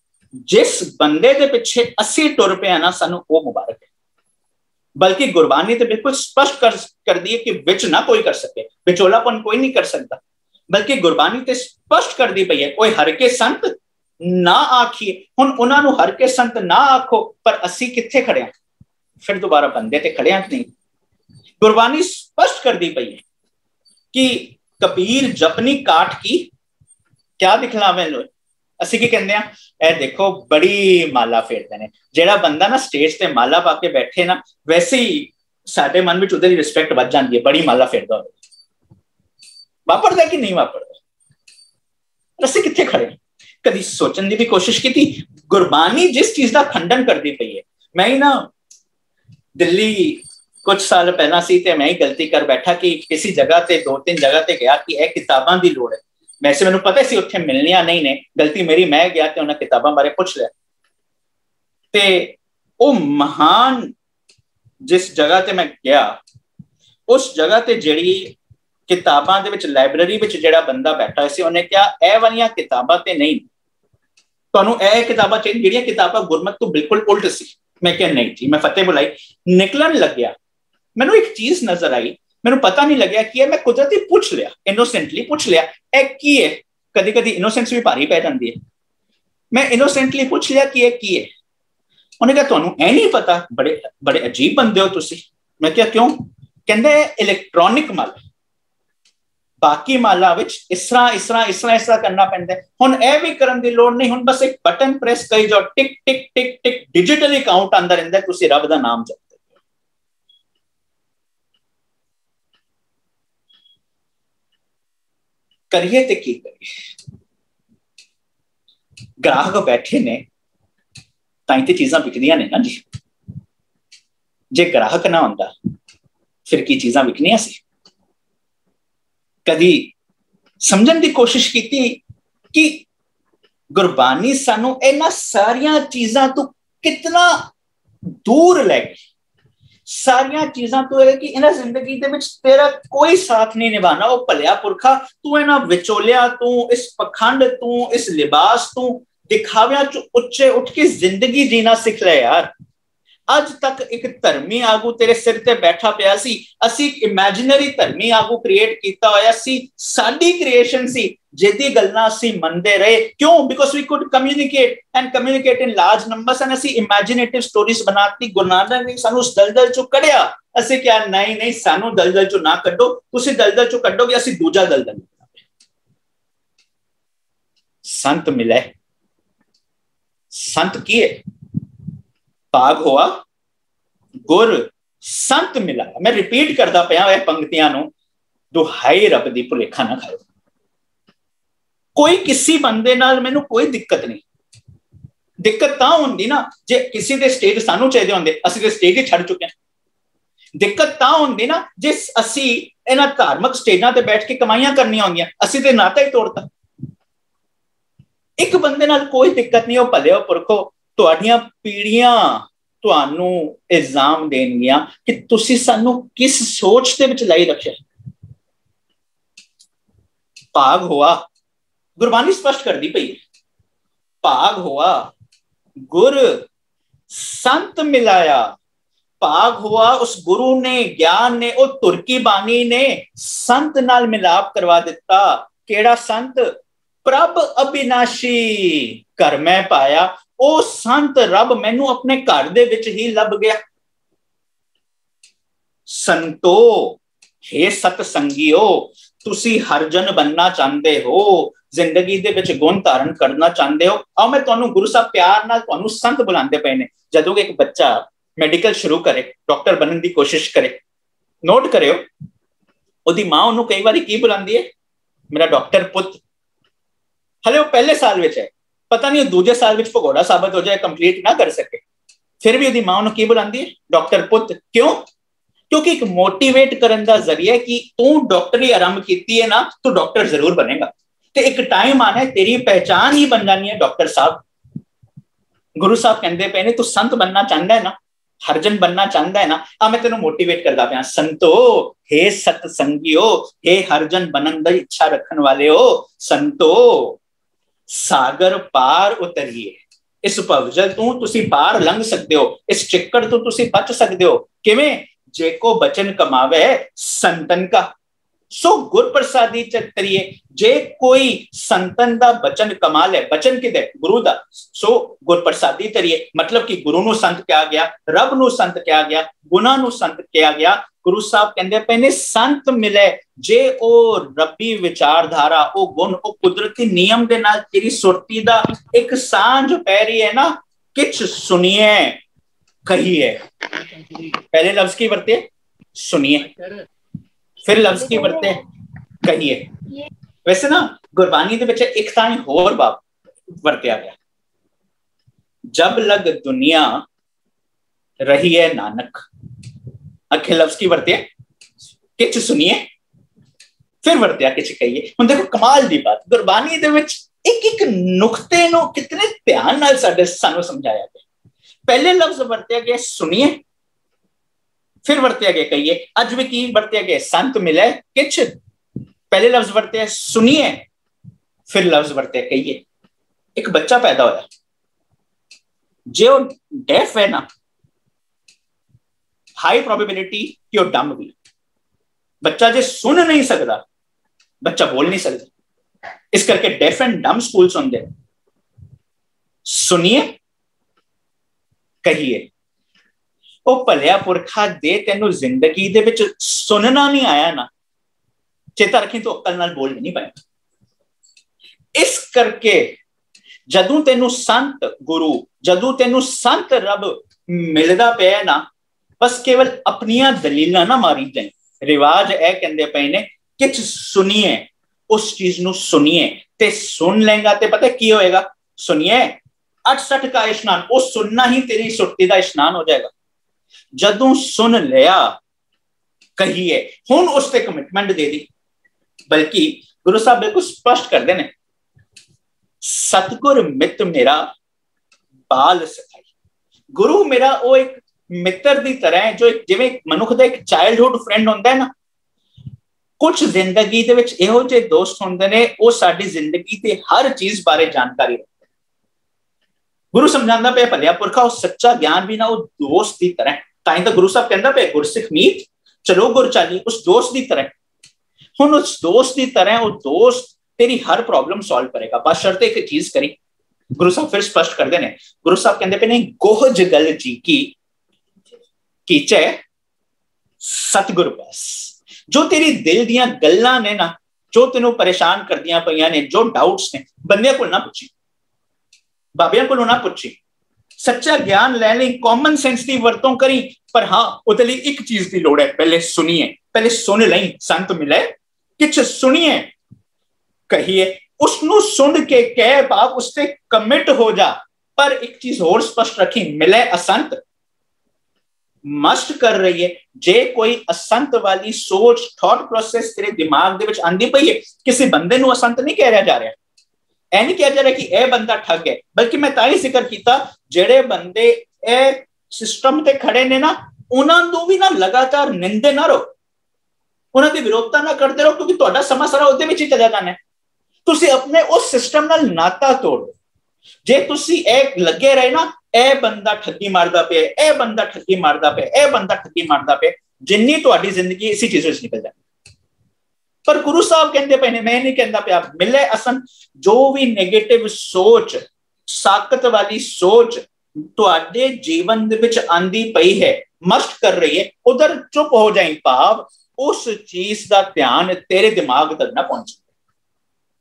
जिस बंदे दे पिछे असी टुर पे ना, सानू वो मुबारक है। बल्कि गुरबानी तो बिल्कुल स्पष्ट कर दी है कि विच ना कोई कर सके, विचोलापन कोई नहीं कर सकता, बल्कि गुरबानी ते स्पष्ट कर दी पई है, कोई हर के संत ना आखिए। हुण उन्हां नूं हर के संत ना आखो, पर असी कित्थे खड़े हैं? फिर दोबारा बंदे ते खड़े हैं नहीं। गुरबानी स्पष्ट कर दी पई है कि कबीर जपनी काठ की क्या दिखलावे लो, असी की कहंदे हैं, ए देखो बड़ी माला फेरदे ने। जेड़ा बंदा ना स्टेज ते माला पा के बैठे ना, वैसे ही साडे मन विच उहदी रिस्पेक्ट वध जांदी है, बड़ी माला फेरदा होवे। वापरदा कि नहीं वापरदा? असी कित्थे खड़े? कभी सोचने की भी कोशिश की थी? गुरबानी जिस चीज का खंडन करती पई है, मैं ही ना दिल्ली कुछ साल पहला सी ते मैं ही गलती कर बैठा कि किसी जगह ते 2-3 जगह ते गया कि यह किताबां दी लोड़ है। वैसे मैनू पता सी उत्थे मिलनियां नहीं ने, गलती मेरी, मैं गया ते उन्हां किताबां बारे पुछ लिया, ते ओ महान जिस जगह ते मैं गया, उस जगह ते जिहड़ी किताबां दे विच लाइब्रेरी विच जिहड़ा बंदा बैठा सी, उन्हें क्या ए वालियां किताबां ते नहीं, तुहानू ए किताबां चाहिए जिहड़ियां किताबां गुरमत तो बिल्कुल उल्ट सी। मैं क्या नहीं जी, मैं फतेह बुलाई, निकलन लग गया, मैनू एक चीज नजर आई, मैनू पता नहीं लग्या कि मैं कुदरती पूछ लिया, इनोसेंटली पूछ लिया ए की है। कदी कदी इनोसेंस भी भारी पै जाती है। मैं इनोसेंटली पूछ लिया कि की है। उन्हें कहा तुहानू ए नहीं पता, बड़े बड़े अजीब बंदे हो तुसी। मैं क्या क्यों? कहंदे इलैक्ट्रॉनिक माला, बाकी माला विच इस तरह करना पैंदा है। हुण ए भी करन दी लोड़ नहीं, हुण बस एक बटन प्रेस करी जाओ, टिक टिक टिक टिक, डिजिटली काउंट आंदा रहिंदा, तुसी रब दा नाम जपदे। करिए ते की करिए? ग्राहक बैठे ने ताई ते चीजां बिकदियां ने ना जी। जे ग्राहक ना होंदा फिर की चीजां बिकनियां सी? कदी समझण की कोशिश की कि गुरबानी सानू इन्हां सारियां चीजां तो कितना दूर लै गई, सारियां चीजां तो है कि इन्हां जिंदगी दे विच तेरा कोई साथ नहीं निभाना। वो भलिया पुरखा, तू इन्हां विचोलिया, तू इस पखंड, तू इस लिबास, तू दिखावियां चो उच्चे उठ के जिंदगी जीना सीख ले यार। अज तक एक धर्मी आगू तेरे सिर ते बैठा पिया सी, असी इमेजिनरी धर्मी आगू क्रिएट किया होया सी, साडी क्रिएशन सी, जिहदी गल्लां असी मनदे रहे। क्यों? Because we could communicate and communicate in large numbers and असी इमेजिनेटिव स्टोरीज बनाती। गुरु नानक ने सानू उस दलदल चो कढ़िया। असी क्या नहीं नहीं, सानू दलदल चो ना कड्डो, तुसी दलदल चो कड्डोगे, असी दूजा दलदल। संत मिले, संत की है? भाग हुआ गुर संत मिला। मैं रिपीट करता पाया वह पंक्तियां नूं, दुहाई रब दी भुलेखा ना खाओ। कोई किसी बंदे नाल मैनू कोई दिक्कत नहीं। दिक्कत तां हुंदी ना जे किसी दे स्टेज सानू चाहिए होंदे, असीं ते स्टेज ही छड़ चुके हैं। दिक्कत तां हुंदी ना जे असीं इन्हां धार्मिक स्टेजां ते बैठ के कमाइयां करनियां होंदियां, असीं ते नाता ही तोड़ता। एक बंदे नाल कोई दिक्कत नहीं, हो भले पुरखो, तुहाडियां पीढ़ियां तुहानू इल्जाम देणगियां कि तुसी सानू किस सोच दे विच लाई रखिया। भाग हुआ, गुरबानी स्पष्ट कर दी पई, भाग हुआ गुर संत मिलाया। भाग हुआ उस गुरु ने, ज्ञान ने, ओ तुर्की बानी ने संत नाल मिलाप करवा दिता। केड़ा संत? प्रभ अविनाशी घर में पाया। ओ संत रब मैनू अपने घर दे विच ही लभ गया। संतो हे सतसंगियो, तुसी हरजन बनना चाहते हो, जिंदगी दे विच गुण धारण करना चाहते हो, आओ मैं तुहानू गुरु साहब प्यार नाल तुहानू संत बुलांदे पए ने। जदों एक बच्चा मेडिकल शुरू करे, डॉक्टर बनने की कोशिश करे, नोट करियो, ਉਹਦੀ ਮਾਂ ਉਹਨੂੰ ਕਈ ਵਾਰੀ ਕੀ ਬੁਲਾਉਂਦੀ ਹੈ, ਮੇਰਾ ਡਾਕਟਰ ਪੁੱਤ। ਹਲੇ ਉਹ ਪਹਿਲੇ ਸਾਲ ਵਿੱਚ ਹੈ, ਪਤਾ ਨਹੀਂ ਉਹ ਦੂਜੇ ਸਾਲ ਵਿੱਚ ਭਗੌੜਾ ਸਾਬਤ ਹੋ ਜਾਏ, ਕੰਪਲੀਟ ਨਾ ਕਰ ਸਕੇ, ਫਿਰ ਵੀ ਉਹਦੀ ਮਾਂ ਉਹਨੂੰ ਕੀ ਬੁਲਾਉਂਦੀ ਹੈ, ਡਾਕਟਰ ਪੁੱਤ। ਕਿਉਂ? ਕਿਉਂਕਿ ਇੱਕ ਮੋਟੀਵੇਟ ਕਰਨ ਦਾ ਜ਼ਰੀਆ ਕਿ ਤੂੰ ਡਾਕਟਰੀ ਆਰੰਭ ਕੀਤੀ ਹੈ ਨਾ, ਤੂੰ ਡਾਕਟਰ ਜ਼ਰੂਰ ਬਣੇਗਾ, ਤੇ ਇੱਕ ਟਾਈਮ ਆਣਾ ਹੈ ਤੇਰੀ ਪਹਿਚਾਨ ਹੀ ਬਣ ਜਾਣੀ ਹੈ ਡਾਕਟਰ ਸਾਹਿਬ। ਗੁਰੂ ਸਾਹਿਬ ਕਹਿੰਦੇ ਪਏ ਨੇ ਤੂੰ ਸੰਤ ਬਣਨਾ ਚਾਹੁੰਦਾ ਹੈ ਨਾ, ਹਰਜਨ बनना चाहता है ना, मैं तेन मोटिवेट करता पाया, संतो हे सतसंगियो, हे हरजन बनन दी इच्छा रखन वाले हो, संतो सागर पार उतरिए, इस भवजल तू तुसी पार लंघ सकते हो, इस चिक्कड़ तो तुसी बच सकते हो। किवें? जेको बचन कमावे संतन का, सो गुर प्रसादी चतरिए। जे कोई संतन दा बचन कमा ले, बचन किदे? गुरु दा, सो गुर प्रसादी तरिए। मतलब कि गुरु नु संत कहा गया, रब नु संत कहा गया, गुना नु संत कहा गया। गुरु साहब कहंदे पे ने संत मिले जे ओ रब्बी विचारधारा, ओ गुण, ओ कुदरती नियम दे नाल तेरी सुरती दा एक सांझ पै रही है ना, किछ सुनिए कहिए। पहले लफ्ज की वरते सुनिए, फिर लफ्ज की वरते कहिए। वैसे ना गुरबानी दे विच एक तां होर बाप वरत्या गया, जब लग दुनिया रही है नानक, अखे लफ्ज की वरते किछ सुनिए, फिर वरत्या किछ कहिए। हुण देखो कमाल दी बात, गुरबानी दे विच एक एक नुक्ते नु कितने ध्यान नाल सानू समझाया गया। पहले लफ्ज वरत्या गया सुनिए, फिर वरत्या गया कहिए। अज भी की वरत्या गया? संत मिले किछ, पहले लफ्ज वरत्या सुनिए, फिर लफ्ज वरत्या कहिए। एक बच्चा पैदा होया, जो डेफ है ना, हाई प्रोबेबिलिटी कि वो डम भी। बच्चा जे सुन नहीं सकता, बच्चा बोल नहीं सकता, इस करके डेफ एंड डम स्कूल्स होंगे। सुनिए कहिए। ओ भलिया पुरखा दे, तेनू जिंदगी दे विच सुनना नहीं आया ना, चेता रखी तो अकल नाल बोल नहीं पाया। इस करके जदों तेनू संत गुरु, जदों तेनू संत रब मिलदा पिया ना, बस केवल अपनिया दलीलां ना मारी जाए। रिवाज है कहंदे पए ने किछ सुनिए, उस चीज नू सुनिए, ते सुन लेगा ते पता की होएगा? सुनिए 68 का इशनान, वो सुनना ही तेरी सुरती का इशनान हो जाएगा। जदों सुन लिया कहिए, हुण उस ते कमिटमेंट दे दी। बल्कि गुरु साहब बिल्कुल स्पष्ट कर देने, सतगुर मित मेरा बाल सखाई। गुरु मेरा वो एक मित्र दी तरह है, जो जिवें मनुख दा एक चाइल्डहुड फ्रेंड होंदा है ना, कुछ जिंदगी दे विच इहो जे दोस्त होंदे ने, वो साडी जिंदगी ते हर चीज बारे जानकारी रखदे। गुरु समझांदा पे भलिया पुरखा, वो सच्चा ज्ञान भी ना वो दोस्त की तरह। ताई तो गुरु साहब कहंदा पे गुरसिख मीत चलो गुर चाली, उस दोस्त की तरह। हुण उस दोस्त की तरह वो दोस्त तेरी हर प्रॉब्लम सॉल्व करेगा, बस शर्त एक चीज करी। गुरु साहब फिर स्पष्ट कर देने, गुरु साहब कहंदे पे नहीं, गोहज गल जी की कीचे सतगुर बस। जो तेरी दिल दियां गल्लां ने ना, जो तेनू परेशान करदियां पईयां ने, जो डाउट्स ने, बंदियां कोल ना पुछी, बाबियां कोलों ना पुछी। सच्चा ज्ञान लैने कॉमन सेंस की वरतों करी, पर हाँ उहदे लई एक चीज की लोड़ है, पहले सुनिए। पहले सुन लई, संत मिले किछ सुनिए कहिए। उसनू सुन के कह बाप उससे कमिट हो जा। पर एक चीज और स्पष्ट रखी, मिले असंत मस्ट कर रही है। जे कोई असंत वाली सोच, थॉट प्रोसेस तेरे दिमाग दे विच आंदी पई है, किसी बंदे नू असंत नहीं कह जा रहा, ऐ नहीं कहा जा रहा कि यह बंदा ठग है। बल्कि मैं तां ही जिक्र किया, जेड़े बंदे ए सिस्टम ते खड़े ने ना, उन्हां नू भी ना लगातार निंदे ना रहो, उन्हां दी विरोधता ना करते रहो, क्योंकि तुहाडा समा सारा उहदे विच ही चला जाना है। तुसी अपने उस सिस्टम नाल नाता तोड़ो। जे तुसी ए लगे रहे ना, ए बंदा ठगी मारदा पे, ए बंदा ठगी मारदा पे, ए बंदा ठगी मारदा पे, जिन्नी तुहाडी जिंदगी इसी चीज़ विच निकल जाए। पर गुरु साहब कहते पे ने, मैं नहीं कहता पे, आप मिले असन जो भी नेगेटिव सोच, साकत वाली सोच तुहाडे जीवन दे विच आंदी पई है, मस्ट कर रही है, उधर चुप हो जाए। भाव उस चीज का ध्यान तेरे दिमाग तक ना पहुंचे।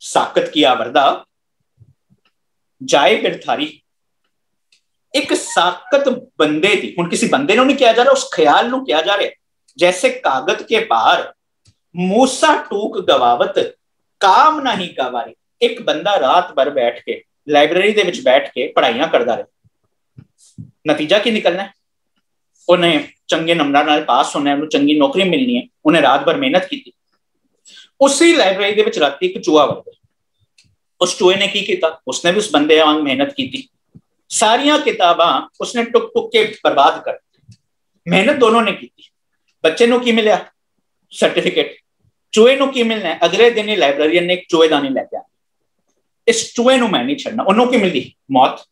साकत की आवरदा जाए गिरधारी। एक साकत बंदे दी, हुण किसी बंदे नूं नहीं किया जा रहा, उस ख्याल नूं किया जा रहा है। जैसे कागज के पार मूसा टूक गवावत काम नहीं गवारी। एक बंदा रात भर बैठ के लाइब्रेरी दे विच बैठ के पढ़ाइयां करता रहे, नतीजा की निकलना है? उन्हें चंगे नंबरां नाल पास होना है, उन्हें चंगी नौकरी मिलनी है, उन्हें रात भर मेहनत की। उसी लाइब्रेरी दे विच राती एक चूहा वड़ गया। उस चूहे ने की किया? उसने भी उस बंदे वांग मेहनत की, सारियां किताबां उसने टुक टुक के बर्बाद कर दी। मेहनत दोनों ने की। बच्चे नूं की मिलिया? सर्टिफिकेट। चूहे नूं की मिलना है? अगले दिन ही लाइब्रेरियन ने एक चूहेदानी लैके आनी, इस चूहे नूं मैं नहीं छड्डना। उन्होंने की मिली? मौत।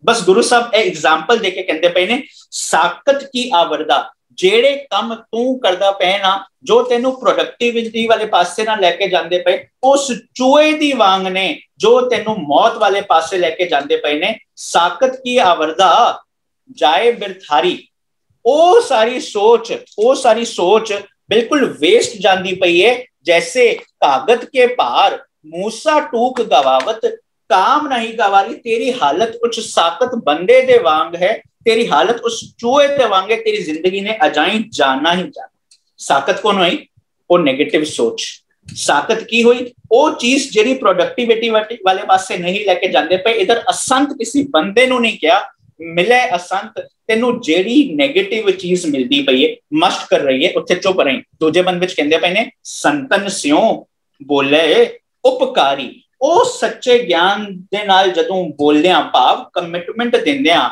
बस गुरु साहब एग्जाम्पल देके कहते पे ने, साकत की आवरदा जेड़े कम तू करदा पे ना, जो तेनू प्रोडक्टिविटी वाले पासे ना लेके जांदे पे, उस चूहे दी वांग ने जो तेनू मौत वाले पासे लेके जांदे पे ने। साकत की आवरदा जाए बिरथारी, ओ सारी सोच बिल्कुल वेस्ट जांदी पई है। जैसे कागज के पार मूसा टूक गवावत काम नहीं गवारी। तेरी हालत उस साकत बंदे दे वांग है, तेरी हालत उस चूहे दे वांग है। तेरी जिंदगी ने अजाई जाना ही जाना। साकत कौन हुई? वो नेगेटिव सोच। साकत की हुई? वो चीज जेडी प्रोडक्टिविटी वाले पासे नहीं लेके जाते पे। इधर असंत किसी बंदे नू नहीं किया, मिले असंत तेनू जेडी नेगेटिव चीज मिलती पई है, मस्ट कर रही है, उत्थे चुप रही। दूजे बंद विच कहंदे पे ने, संतन स्यों बोले उपकारी। ओ सच्चे ज्ञान दे नाल जदों बोलदियां, भाव कमिटमेंट दिंदियां,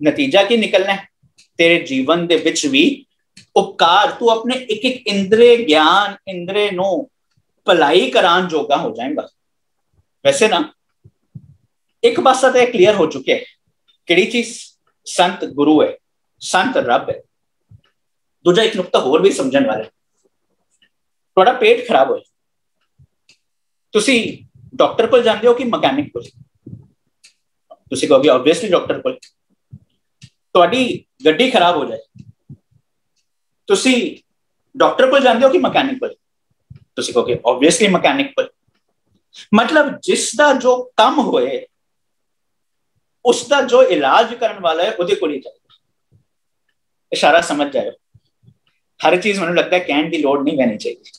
नतीजा की निकलना है? तेरे जीवन दे विच भी उपकार, तू अपने एक एक इंद्रे ज्ञान इंद्रे नू भलाई करान जोगा हो जाएगा। वैसे ना एक पासा तो क्लियर हो चुके है, किहड़ी चीज? संत गुरु है, संत रब है। दूजा एक नुकता होर भी समझण वाला है। थोड़ा पेट खराब होए, तुसी डॉक्टर को जाते हो कि मकैनिक को? तुसी कहोगे ऑब्वियसली डॉक्टर को। तुहाडी गड्डी खराब हो जाए, तुसी डॉक्टर को जाते हो कि मकैनिक को? तुसी कहोगे ऑब्वियसली मकैनिक को। मतलब जिसका जो कम होए, उसका जो इलाज करने वाला है, उहदे कोल ही जाएगा। इशारा समझ जाए। हर चीज मैनूं लगता है कहण दी लोड़ नहीं पैनी चाहिए।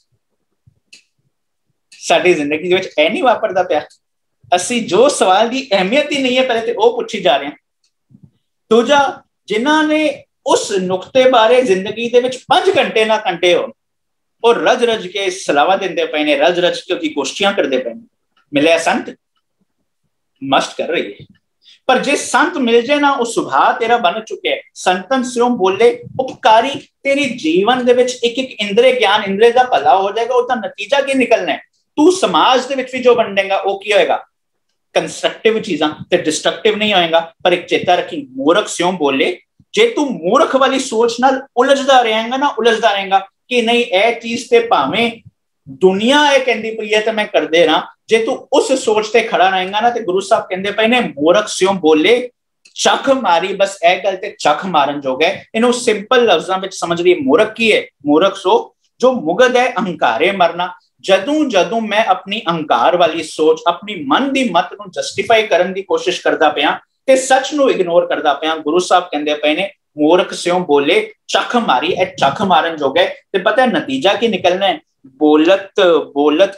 साडी जिंदगी विच ऐ नहीं वापरदा पिया। असी जो सवाल की अहमियत ही नहीं है पहले तो वह पूछी जा रहे हैं। दूजा, जिन्हां ने उस नुकते बारे जिंदगी दे विच 5 घंटे ना घंटे हो और रज रज के सलावा देंदे पे ने, रज रज के उसकी गोष्ठियां करते पे ने, मिले संत? मस्ट कर रही है। पर जे संत मिल जाए ना, उस सुभा तेरा बन चुके हैं। संतन स्यों बोले उपकारी। तेरी जीवन दे विच एक एक इंद्रे ज्ञान इंद्रे दा भला हो जाएगा। उसका नतीजा की निकलना है? तू समाज दे विच भी जो बनेगा वो की होएगा? कंस्ट्रक्टिव चीजां ते डिस्ट्रक्टिव नहीं होएगा। पर एक चेता रखी, मूर्ख स्यों बोले, जे तू मूर्ख वाली सोच नाल उलझदा रहेगा कि नहीं ए चीज ते भावें दुनिया ए कहंदी पई है ते मैं कर दे रहा, जे तू उस सोच ते खड़ा रहेगा ना, ते गुरु साहब कहंदे पए ने मूर्ख स्यों बोले चख मारी। बस ए गल ते चख मारन जोग है। इन्हों सिंपल लफ्जां विच समझ रही, मूर्ख की है? मूर्ख सो जो मुगद है अहंकारे मरना। जदों मैं अपनी अहंकार वाली सोच, अपनी मन दी मत नूं जस्टिफाई करन दी कोशिश करदा पिया ते सच नूं इग्नोर करदा पिया, गुरु साहब कहंदे पे ने मूर्ख स्यों बोले चख मारी। ए चख मारन जोग है। ते पता है नतीजा की निकलना है? बोलत बोलत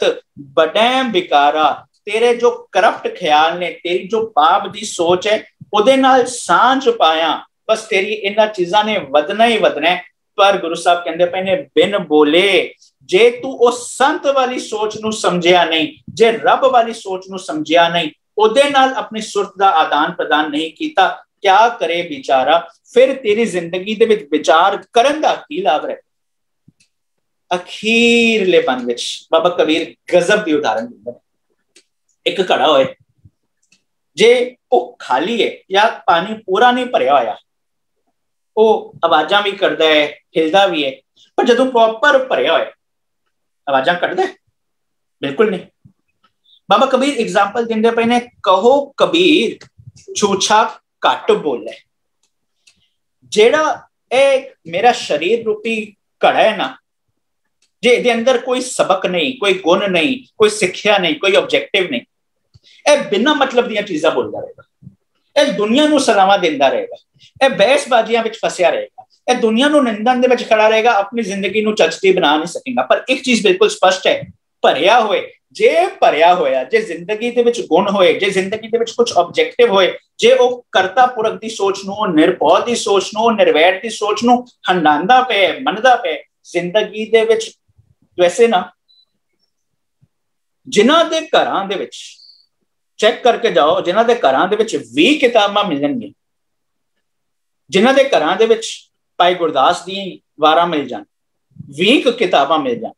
बड़े बिकारा। तेरे जो करप्ट ख्याल ने, तेरी जो पाप दी सोच है, उहदे नाल सांझ पाया, बस तेरी इन्हां चीजां ने वधना ही वधना है। पर गुरु साहब कहंदे पे ने बिन बोले, जे तू उस संत वाली सोच नूं समझिया नहीं, जे रब वाली सोच नूं समझिया नहीं, उहदे नाल अपनी सुरत दा आदान प्रदान नहीं कीता, क्या करे बेचारा? फिर तेरी जिंदगी दे विच विचार करन दा की लाभ है? अखीरले बन विच बाबा कबीर गजब की उदाहरण दिंदे ने। एक घड़ा होए, जे वो खाली है या पानी पूरा नहीं भरिया होया, वो आवाजां भी करदा है, हिलदा भी है। पर जदों प्रॉपर भरिया होए, आवाजां कढदा है? बिल्कुल नहीं। बाबा कबीर एग्जाम्पल दिंदे पे ने, कहो कबीर छूछा घट बोले। जेड़ा एक मेरा शरीर रूपी घड़ा है ना, जे इहदे अंदर कोई सबक नहीं, कोई गुण नहीं, कोई सिक्ख्या नहीं, कोई ऑब्जेक्टिव नहीं, ए बिना मतलब दियां चीजां बोलदा रहेगा, ए दुनिया नूं सलामा दिंदा रहेगा, ए बहसबाजियां विच फसिया रहेगा, ਇਹ ਦੁਨੀਆ ਨੂੰ ਨਿੰਦਣ ਦੇ ਵਿੱਚ ਖੜਾ ਰਹੇਗਾ, ਆਪਣੀ ਜ਼ਿੰਦਗੀ ਨੂੰ ਚਜਦੀ ਬਣਾ ਨਹੀਂ ਸਕੇਗਾ। ਪਰ ਇੱਕ ਚੀਜ਼ ਬਿਲਕੁਲ ਸਪਸ਼ਟ ਹੈ, ਭਰਿਆ ਹੋਏ, ਜੇ ਭਰਿਆ ਹੋਇਆ, ਜੇ ਜ਼ਿੰਦਗੀ ਦੇ ਵਿੱਚ ਗੁਣ ਹੋਏ, ਜੇ ਜ਼ਿੰਦਗੀ ਦੇ ਵਿੱਚ ਕੁਝ ਆਬਜੈਕਟਿਵ ਹੋਏ, ਜੇ ਉਹ ਕਰਤਾ ਪੁਰਖ ਦੀ ਸੋਚ ਨੂੰ, ਨਿਰਭਉ ਦੀ ਸੋਚ ਨੂੰ, ਨਿਰਵੈਰ ਦੀ ਸੋਚ ਨੂੰ ਹੰਡਾਉਂਦਾ ਪਿਆ, ਮੰਨਦਾ ਪਿਆ ਜ਼ਿੰਦਗੀ ਦੇ ਵਿੱਚ। ਵੈਸੇ ਨਾ ਜਿਨ੍ਹਾਂ ਦੇ ਘਰਾਂ ਦੇ ਵਿੱਚ ਚੈੱਕ ਕਰਕੇ ਜਾਓ, ਜਿਨ੍ਹਾਂ ਦੇ ਘਰਾਂ ਦੇ ਵਿੱਚ 20 ਕਿਤਾਬਾਂ ਮਿਲਣਗੀਆਂ, ਜਿਨ੍ਹਾਂ ਦੇ ਘਰਾਂ ਦੇ ਵਿੱਚ ਭਾਈ ਗੁਰਦਾਸ ਦੀਆਂ ਵਾਰਾਂ ਮਿਲ ਜਾਣ, 20 ਕਿਤਾਬਾਂ ਮਿਲ ਜਾਣ,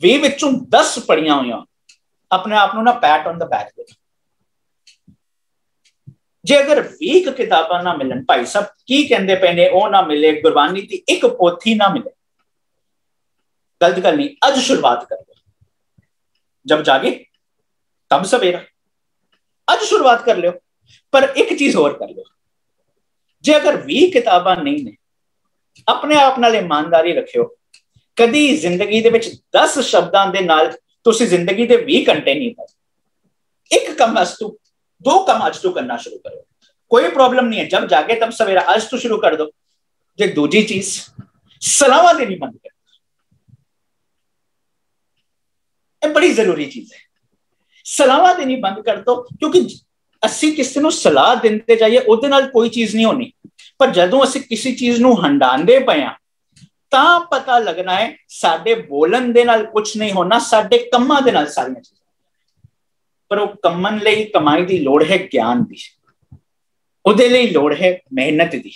20 ਵਿੱਚੋਂ 10 ਪੜੀਆਂ ਹੋਈਆਂ, ਆਪਣੇ ਆਪ ਨੂੰ ਨਾ ਪੈਟ ਔਨ ਦ ਬੈਕ ਦੇ। ਜੇ ਅਗਰ 20 ਕਿਤਾਬਾਂ ਨਾ ਮਿਲਣ, ਭਾਈ ਸਾਹਿਬ ਕੀ ਕਹਿੰਦੇ ਪਏ ਨੇ, ਉਹ ਨਾ ਮਿਲੇ, ਗੁਰਬਾਣੀ ਦੀ ਇੱਕ ਪੋਥੀ ਨਾ ਮਿਲੇ, ਗਲਤ ਗੱਲ ਨਹੀਂ। ਅੱਜ ਸ਼ੁਰੂਆਤ ਕਰ ਲਓ, ਜਬ ਜਾਗੇ ਤਬ ਸਵੇਰਾ, ਅੱਜ ਸ਼ੁਰੂਆਤ ਕਰ ਲਿਓ। ਪਰ ਇੱਕ ਚੀਜ਼ ਹੋਰ ਕਰ ਲਿਓ, ਜੇ ਅਗਰ 20 ਕਿਤਾਬਾਂ ਨਹੀਂ ਨੇ, ਆਪਣੇ ਆਪ ਨਾਲ ਇਮਾਨਦਾਰੀ ਰੱਖਿਓ। ਕਦੀ ਜ਼ਿੰਦਗੀ ਦੇ ਵਿੱਚ 10 ਸ਼ਬਦਾਂ ਦੇ ਨਾਲ ਤੁਸੀਂ ਜ਼ਿੰਦਗੀ ਦੇ 20 ਘੰਟੇ ਨਹੀਂ ਪਾਏ। ਇੱਕ ਕੰਮ ਅੱਜ ਤੋਂ, 2 ਕੰਮ ਅੱਜ ਤੋਂ ਕਰਨਾ ਸ਼ੁਰੂ ਕਰੋ, ਕੋਈ ਪ੍ਰੋਬਲਮ ਨਹੀਂ ਹੈ। ਜਬ ਜਾਗੇ ਤਬ ਸਵੇਰਾ ਅੱਜ ਤੋਂ ਸ਼ੁਰੂ ਕਰ ਦੋ। ਜੇ ਦੂਜੀ ਚੀਜ਼, ਸਲਾਵਾਂ ਦੇਣੀ ਬੰਦ ਕਰ, ਇਹ ਬੜੀ ਜ਼ਰੂਰੀ ਚੀਜ਼ ਹੈ। ਸਲਾਹਾਂ ਦੇਣੀ ਬੰਦ ਕਰ ਦੋ, ਕਿਉਂਕਿ ਅਸੀਂ ਕਿਸੇ ਨੂੰ ਸਲਾਹ ਦਿੰਦੇ ਜਾਈਏ ਉਹਦੇ ਨਾਲ ਕੋਈ ਚੀਜ਼ ਨਹੀਂ ਹੋਣੀ, ਪਰ ਜਦੋਂ ਅਸੀਂ ਕਿਸੇ ਚੀਜ਼ ਨੂੰ ਹੰਡਾਉਂਦੇ ਪਏ ਹਾਂ ਤਾਂ ਪਤਾ ਲੱਗਣਾ ਹੈ ਸਾਡੇ ਬੋਲਣ ਦੇ ਨਾਲ ਕੁਝ ਨਹੀਂ ਹੋਣਾ, ਸਾਡੇ ਕੰਮਾਂ ਦੇ ਨਾਲ ਸਾਰੀਆਂ ਚੀਜ਼ਾਂ। ਪਰ ਉਹ ਕੰਮਣ ਲਈ ਕਮਾਈ ਦੀ ਲੋੜ ਹੈ ਗਿਆਨ ਦੀ, ਉਹਦੇ ਲਈ ਲੋੜ ਹੈ ਮਿਹਨਤ ਦੀ।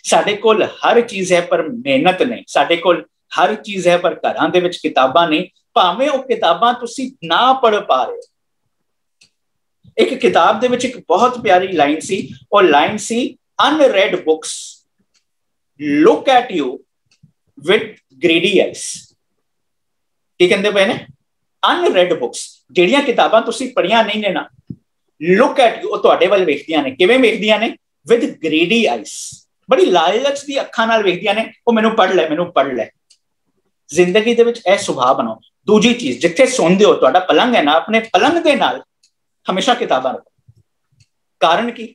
ਸਾਡੇ ਕੋਲ ਹਰ ਚੀਜ਼ ਹੈ ਪਰ ਮਿਹਨਤ ਨਹੀਂ, ਸਾਡੇ ਕੋਲ ਹਰ ਚੀਜ਼ ਹੈ ਪਰ ਘਰਾਂ ਦੇ ਵਿੱਚ ਕਿਤਾਬਾਂ ਨਹੀਂ, ਭਾਵੇਂ ਉਹ ਕਿਤਾਬਾਂ ਤੁਸੀਂ ਨਾ ਪੜ੍ਹ ਪਾ ਰਹੇ। ਇੱਕ ਕਿਤਾਬ ਦੇ ਵਿੱਚ ਇੱਕ ਬਹੁਤ ਪਿਆਰੀ ਲਾਈਨ ਸੀ, ਉਹ ਲਾਈਨ ਸੀ, unread books look at you with greedy eyes. ਕੀ ਕਹਿੰਦੇ ਪਏ ਨੇ? ਅਨਰੈਡ ਬੁੱਕਸ, ਜਿਹੜੀਆਂ ਕਿਤਾਬਾਂ ਤੁਸੀਂ ਪੜ੍ਹੀਆਂ ਨਹੀਂ ਨੇ ਨਾ, ਲੁੱਕ ਐਟ ਯੂ, ਉਹ ਤੁਹਾਡੇ ਵੱਲ ਵੇਖਦੀਆਂ ਨੇ। ਕਿਵੇਂ ਵੇਖਦੀਆਂ ਨੇ? ਵਿਦ ਗ੍ਰੀਡੀ ਆਈਜ਼, ਬੜੀ ਲਾਲਚ ਦੀ ਅੱਖਾਂ ਨਾਲ ਵੇਖਦੀਆਂ ਨੇ, ਉਹ ਮੈਨੂੰ ਪੜ੍ਹ ਲੈ, ਮੈਨੂੰ ਪੜ੍ਹ ਲੈ। ਜ਼ਿੰਦਗੀ ਦੇ ਵਿੱਚ ਇਹ ਸੁਭਾਅ ਬਣਾਓ। ਦੂਜੀ ਚੀਜ਼, ਜਿੱਥੇ ਸੌਂਦੇ ਹੋ, ਤੁਹਾਡਾ ਪਲੰਗ ਹੈ ਨਾ, ਆਪਣੇ ਪਲੰਗ ਦੇ ਨਾਲ ਹਮੇਸ਼ਾ ਕਿਤਾਬਾਂ ਰੱਖੋ। ਕਾਰਨ ਕੀ?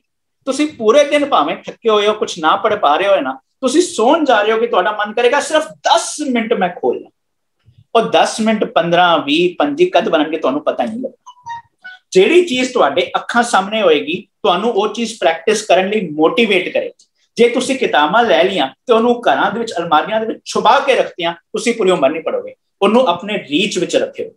ਤੁਸੀਂ ਪੂਰੇ ਦਿਨ ਭਾਵੇਂ ਥੱਕੇ ਹੋਏ ਹੋ, ਕੁਝ ਨਾ ਪੜ੍ਹ ਪਾ ਰਹੇ ਹੋ ਨਾ, ਤੁਸੀਂ ਸੌਣ ਜਾ ਰਹੇ ਹੋ ਕਿ ਤੁਹਾਡਾ ਮਨ ਕਰੇਗਾ ਸਿਰਫ 10 ਮਿੰਟ ਮੈਂ ਖੋਲ ਲਾਂ। ਉਹ 10 ਮਿੰਟ 15 20 25 ਕਦ ਬਣਨਗੇ ਤੁਹਾਨੂੰ ਪਤਾ ਨਹੀਂ ਲੱਗਦਾ। ਜਿਹੜੀ ਚੀਜ਼ ਤੁਹਾਡੇ ਅੱਖਾਂ ਸਾਹਮਣੇ ਹੋਏਗੀ, ਤੁਹਾਨੂੰ ਉਹ ਚੀਜ਼ ਪ੍ਰੈਕਟਿਸ ਕਰਨ ਲਈ ਮੋਟੀਵੇਟ ਕਰੇਗੀ। ਜੇ ਤੁਸੀਂ ਕਿਤਾਬਾਂ ਲੈ ਲੀਆਂ ਤੇ ਉਹਨੂੰ ਘਰਾਂ ਦੇ ਵਿੱਚ, ਅਲਮਾਰੀਆਂ ਦੇ ਵਿੱਚ ਛੁਪਾ ਕੇ ਰੱਖਤੀਆਂ, ਤੁਸੀਂ ਪੂਰੀ ਉਮਰ ਨਹੀਂ ਪੜੋਗੇ। ਉਹਨੂੰ ਆਪਣੇ ਰੀਚ ਵਿੱਚ ਰੱਖਿਓ।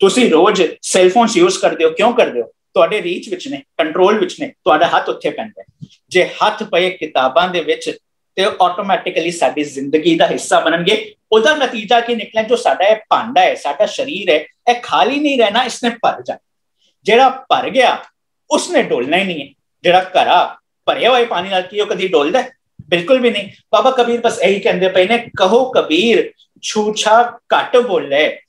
ਤੁਸੀਂ ਰੋਜ਼ ਸੈਲਫੋਨ ਯੂਜ਼ ਕਰਦੇ ਹੋ, ਕਿਉਂ ਕਰਦੇ ਹੋ? ਤੁਹਾਡੇ ਰੀਚ ਵਿੱਚ ਨੇ, ਕੰਟਰੋਲ ਵਿੱਚ ਨੇ, ਤੁਹਾਡਾ ਹੱਥ ਉੱਥੇ ਪੈਂਦਾ ਹੈ। ਜੇ ਹੱਥ ਪਏ ਕਿਤਾਬਾਂ ਦੇ ਵਿੱਚ ਤੇ ਆਟੋਮੈਟਿਕਲੀ ਸਾਡੀ ਜ਼ਿੰਦਗੀ ਦਾ ਹਿੱਸਾ ਬਣਨਗੇ। ਉਹਦਾ ਨਤੀਜਾ ਕੀ ਨਿਕਲਣਾ? ਜੋ ਸਾਡਾ ਇਹ ਭਾਂਡਾ ਹੈ, ਸਾਡਾ ਸਰੀਰ ਹੈ, ਇਹ ਖਾਲੀ ਨਹੀਂ ਰਹਿਣਾ, ਇਸਨੇ ਭਰ ਜਾਣਾ। ਜਿਹੜਾ ਭਰ ਗਿਆ ਉਸਨੇ ਡੋਲਣਾ ਹੀ ਨਹੀਂ ਹੈ। ਜਿਹੜਾ ਘੜਾ ਭਰਿਆ ਹੋਏ ਪਾਣੀ ਨਾਲ ਕੀ ਉਹ ਕਦੀ ਡੋਲਦਾ? ਬਿਲਕੁਲ ਵੀ ਨਹੀਂ। ਬਾਬਾ ਕਬੀਰ ਬਸ ਇਹੀ ਕਹਿੰਦੇ ਪਏ ਨੇ, ਕਹੋ ਕਬੀਰ ਛੂਛਾ ਘੱਟ ਬੋਲੇ,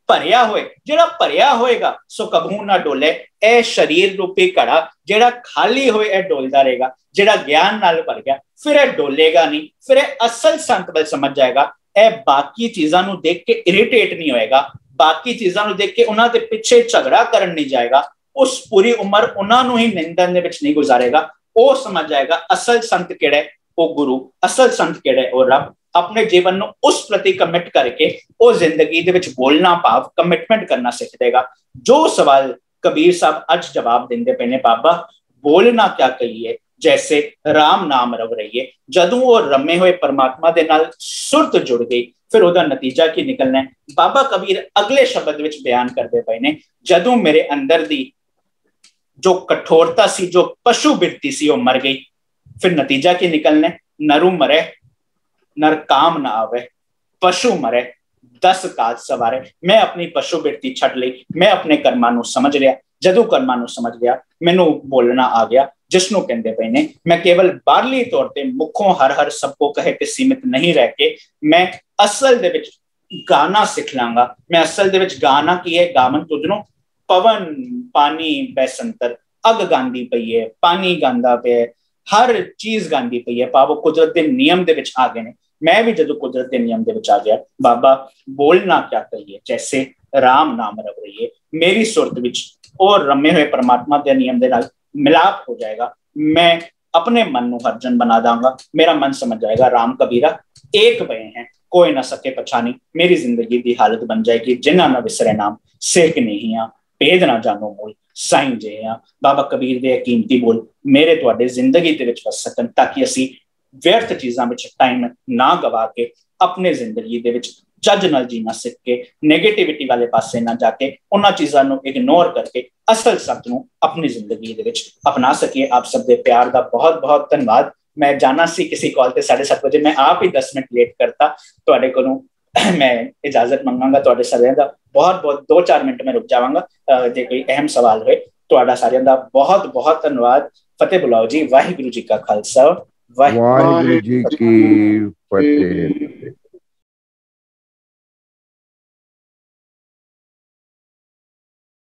ਭਰਿਆ ਹੋਏ। ਜਿਹੜਾ ਭਰਿਆ ਹੋਏਗਾ ਸੋ ਕਬਹੂ ਨਾ ਡੋਲੇ। ਇਹ ਸਰੀਰ ਰੂਪੀ ਘੜਾ ਜਿਹੜਾ ਖਾਲੀ ਹੋਏ ਇਹ ਡੋਲਦਾ ਰਹੇਗਾ। ਜਿਹੜਾ ਗਿਆਨ ਨਾਲ ਭਰ ਗਿਆ ਫਿਰ ਇਹ ਡੋਲੇਗਾ ਨਹੀਂ, ਫਿਰ ਇਹ ਅਸਲ ਸੰਤ ਵੱਲ ਸਮਝ ਜਾਏਗਾ। ਇਹ ਬਾਕੀ ਚੀਜ਼ਾਂ ਨੂੰ ਦੇਖ ਕੇ ਇਰੀਟੇਟ ਨਹੀਂ ਹੋਏਗਾ, ਬਾਕੀ ਚੀਜ਼ਾਂ ਨੂੰ ਦੇਖ ਕੇ ਉਹਨਾਂ ਦੇ ਪਿੱਛੇ ਝਗੜਾ ਕਰਨ ਨਹੀਂ ਜਾਏਗਾ। ਉਸ ਪੂਰੀ ਉਮਰ ਉਹਨਾਂ ਨੂੰ ਹੀ ਨਿੰਦਣ ਦੇ ਵਿੱਚ ਨਹੀਂ ਗੁਜ਼ਾਰੇਗਾ। ਉਹ ਸਮਝ ਜਾਏਗਾ ਅਸਲ ਸੰਤ ਕਿਹੜਾ ਹੈ, ਉਹ ਗੁਰੂ। ਅਸਲ ਸੰਤ ਕਿਹੜਾ ਹੈ, ਉਹ ਰੱਬ। ਆਪਣੇ ਜੀਵਨ ਨੂੰ ਉਸ ਪ੍ਰਤੀ ਕਮਿਟ ਕਰਕੇ ਉਹ ਜ਼ਿੰਦਗੀ ਦੇ ਵਿੱਚ ਬੋਲਣਾ ਭਾਵ ਕਮਿਟਮੈਂਟ ਕਰਨਾ ਸਿੱਖ ਦੇਗਾ। ਜੋ ਸਵਾਲ ਕਬੀਰ ਸਾਹਿਬ ਅੱਜ ਜਵਾਬ ਦਿੰਦੇ ਪਏ ਨੇ, ਬਾਬਾ ਬੋਲਣਾ ਕਿਆ ਕਹੀਏ, ਜੈਸੇ ਰਾਮ ਨਾਮ ਰਵ ਰਹੀਏ। ਜਦੋਂ ਉਹ ਰਮੇ ਹੋਏ ਪਰਮਾਤਮਾ ਦੇ ਨਾਲ ਸੁਰਤ ਜੁੜ ਗਈ, ਫਿਰ ਉਹਦਾ ਨਤੀਜਾ ਕੀ ਨਿਕਲਣਾ ਹੈ? ਬਾਬਾ ਕਬੀਰ ਅਗਲੇ ਸ਼ਬਦ ਵਿੱਚ ਬਿਆਨ ਕਰਦੇ ਪਏ ਨੇ, ਜਦੋਂ ਮੇਰੇ ਅੰਦਰ ਦੀ ਜੋ ਕਠੋਰਤਾ ਸੀ, ਜੋ ਪਸ਼ੂ ਬਿਰਤੀ ਸੀ, ਉਹ ਮਰ ਗਈ। ਫਿਰ ਨਤੀਜਾ ਕੀ ਨਿਕਲਣਾ? ਨਰੂ ਮਰੇ ਨਰ ਕਾਮ ਨਾ ਆਵੇ, ਪਸ਼ੂ ਮਰੇ 10 ਕਾਜ ਸਵਾਰੇ। ਮੈਂ ਆਪਣੀ ਪਸ਼ੂ ਬਿਰਤੀ ਛੱਡ ਲਈ, ਮੈਂ ਆਪਣੇ ਕਰਮਾਂ ਨੂੰ ਸਮਝ ਲਿਆ। ਜਦੋਂ ਕਰਮਾਂ ਨੂੰ ਸਮਝ ਗਿਆ, ਮੈਨੂੰ ਬੋਲਣਾ ਆ ਗਿਆ, ਜਿਸਨੂੰ ਕਹਿੰਦੇ ਪਏ ਨੇ ਮੈਂ ਕੇਵਲ ਬਾਹਰਲੀ ਤੌਰ ਤੇ ਮੁੱਖੋਂ ਹਰ ਹਰ ਸਭ ਕੋ ਕਹੇ ਤੇ ਸੀਮਿਤ ਨਹੀਂ ਰਹਿ ਕੇ ਮੈਂ ਅਸਲ ਦੇ ਵਿੱਚ ਗਾਣਾ ਸਿੱਖ ਲਾਂਗਾ। ਮੈਂ ਅਸਲ ਦੇ ਵਿੱਚ ਗਾਣਾ ਕੀ ਹੈ? ਗਾਵਨ ਤੁਝਨੋਂ ਪਵਨ ਪਾਣੀ ਬੈਸੰਤਰ, ਅੱਗ ਗਾਂਦੀ ਪਈ ਹੈ, ਪਾਣੀ ਗਾਂਦਾ ਪਿਆ, ਹਰ ਚੀਜ਼ ਗਾਂਦੀ ਪਈ ਹੈ। ਭਾਵ ਕੁਦਰਤ ਦੇ ਨਿਯਮ ਦੇ ਵਿੱਚ ਆ ਗਏ ਨੇ। ਮੈਂ ਵੀ ਜਦੋਂ ਕੁਦਰਤ ਦੇ ਨਿਯਮ ਦੇ ਵਿੱਚ ਆ ਗਿਆ, ਬਾਬਾ ਬੋਲਣਾ ਕਿਆ ਕਹੀਏ, ਜੈਸੇ ਰਾਮ ਨਾਮ ਰਵ ਰਹੀਏ। ਮੇਰੀ ਸੁਰਤ ਵਿੱਚ ਉਹ ਰਮੇ ਹੋਏ ਪਰਮਾਤਮਾ ਦੇ ਨਿਯਮ ਦੇ ਨਾਲ ਮਿਲਾਪ ਹੋ ਜਾਏਗਾ। ਮੈਂ अपने मन ਨੂੰ ਹਰਜਨ ਬਣਾ ਦਾਂਗਾ, मेरा मन समझ जाएगा राम कबीरा एक भय हैं कोई ना सके पछानी, मेरी जिंदगी की हालत बन जाएगी जिन्ना ना विसरे नाम, सेक नहीं आ भेद ना जानो मोल साईं जे आ। बाबा कबीर दे कीमती बोल मेरे तुहाडे जिंदगी दे विच वस सकन, ताकि असी व्यर्थ चीज़ां विच टाइम ना गवा के अपने जिंदगी दे विच ਚੱਜ ਨਾਲ जीना सीख के नेगेटिविटी वाले पासे ना जाके उन्हां चीज़ां नूं इग्नोर करके असल सत्य नूं अपनी जिंदगी दे विच अपना सकीए। आप सब दे प्यार दा बहुत बहुत धन्यवाद। मैं जाना सी किसी कॉल ते 7:30 बजे, मैं आप ही 10 मिनट लेट करता, तुहाडे कोलों मैं इजाजत मंगांगा तुहाडे सारिਆਂ ਦਾ। बहुत बहुत 2-4 मिनट में रुक जावांगा जे कोई अहम सवाल होए। तुहाडा सारिਆਂ ਦਾ बहुत बहुत धन्यवाद। फतेह बुलाओ जी। वाहिगुरू जी का खालसा, वाहिगुरू वाहिगुरू जी की फतेह।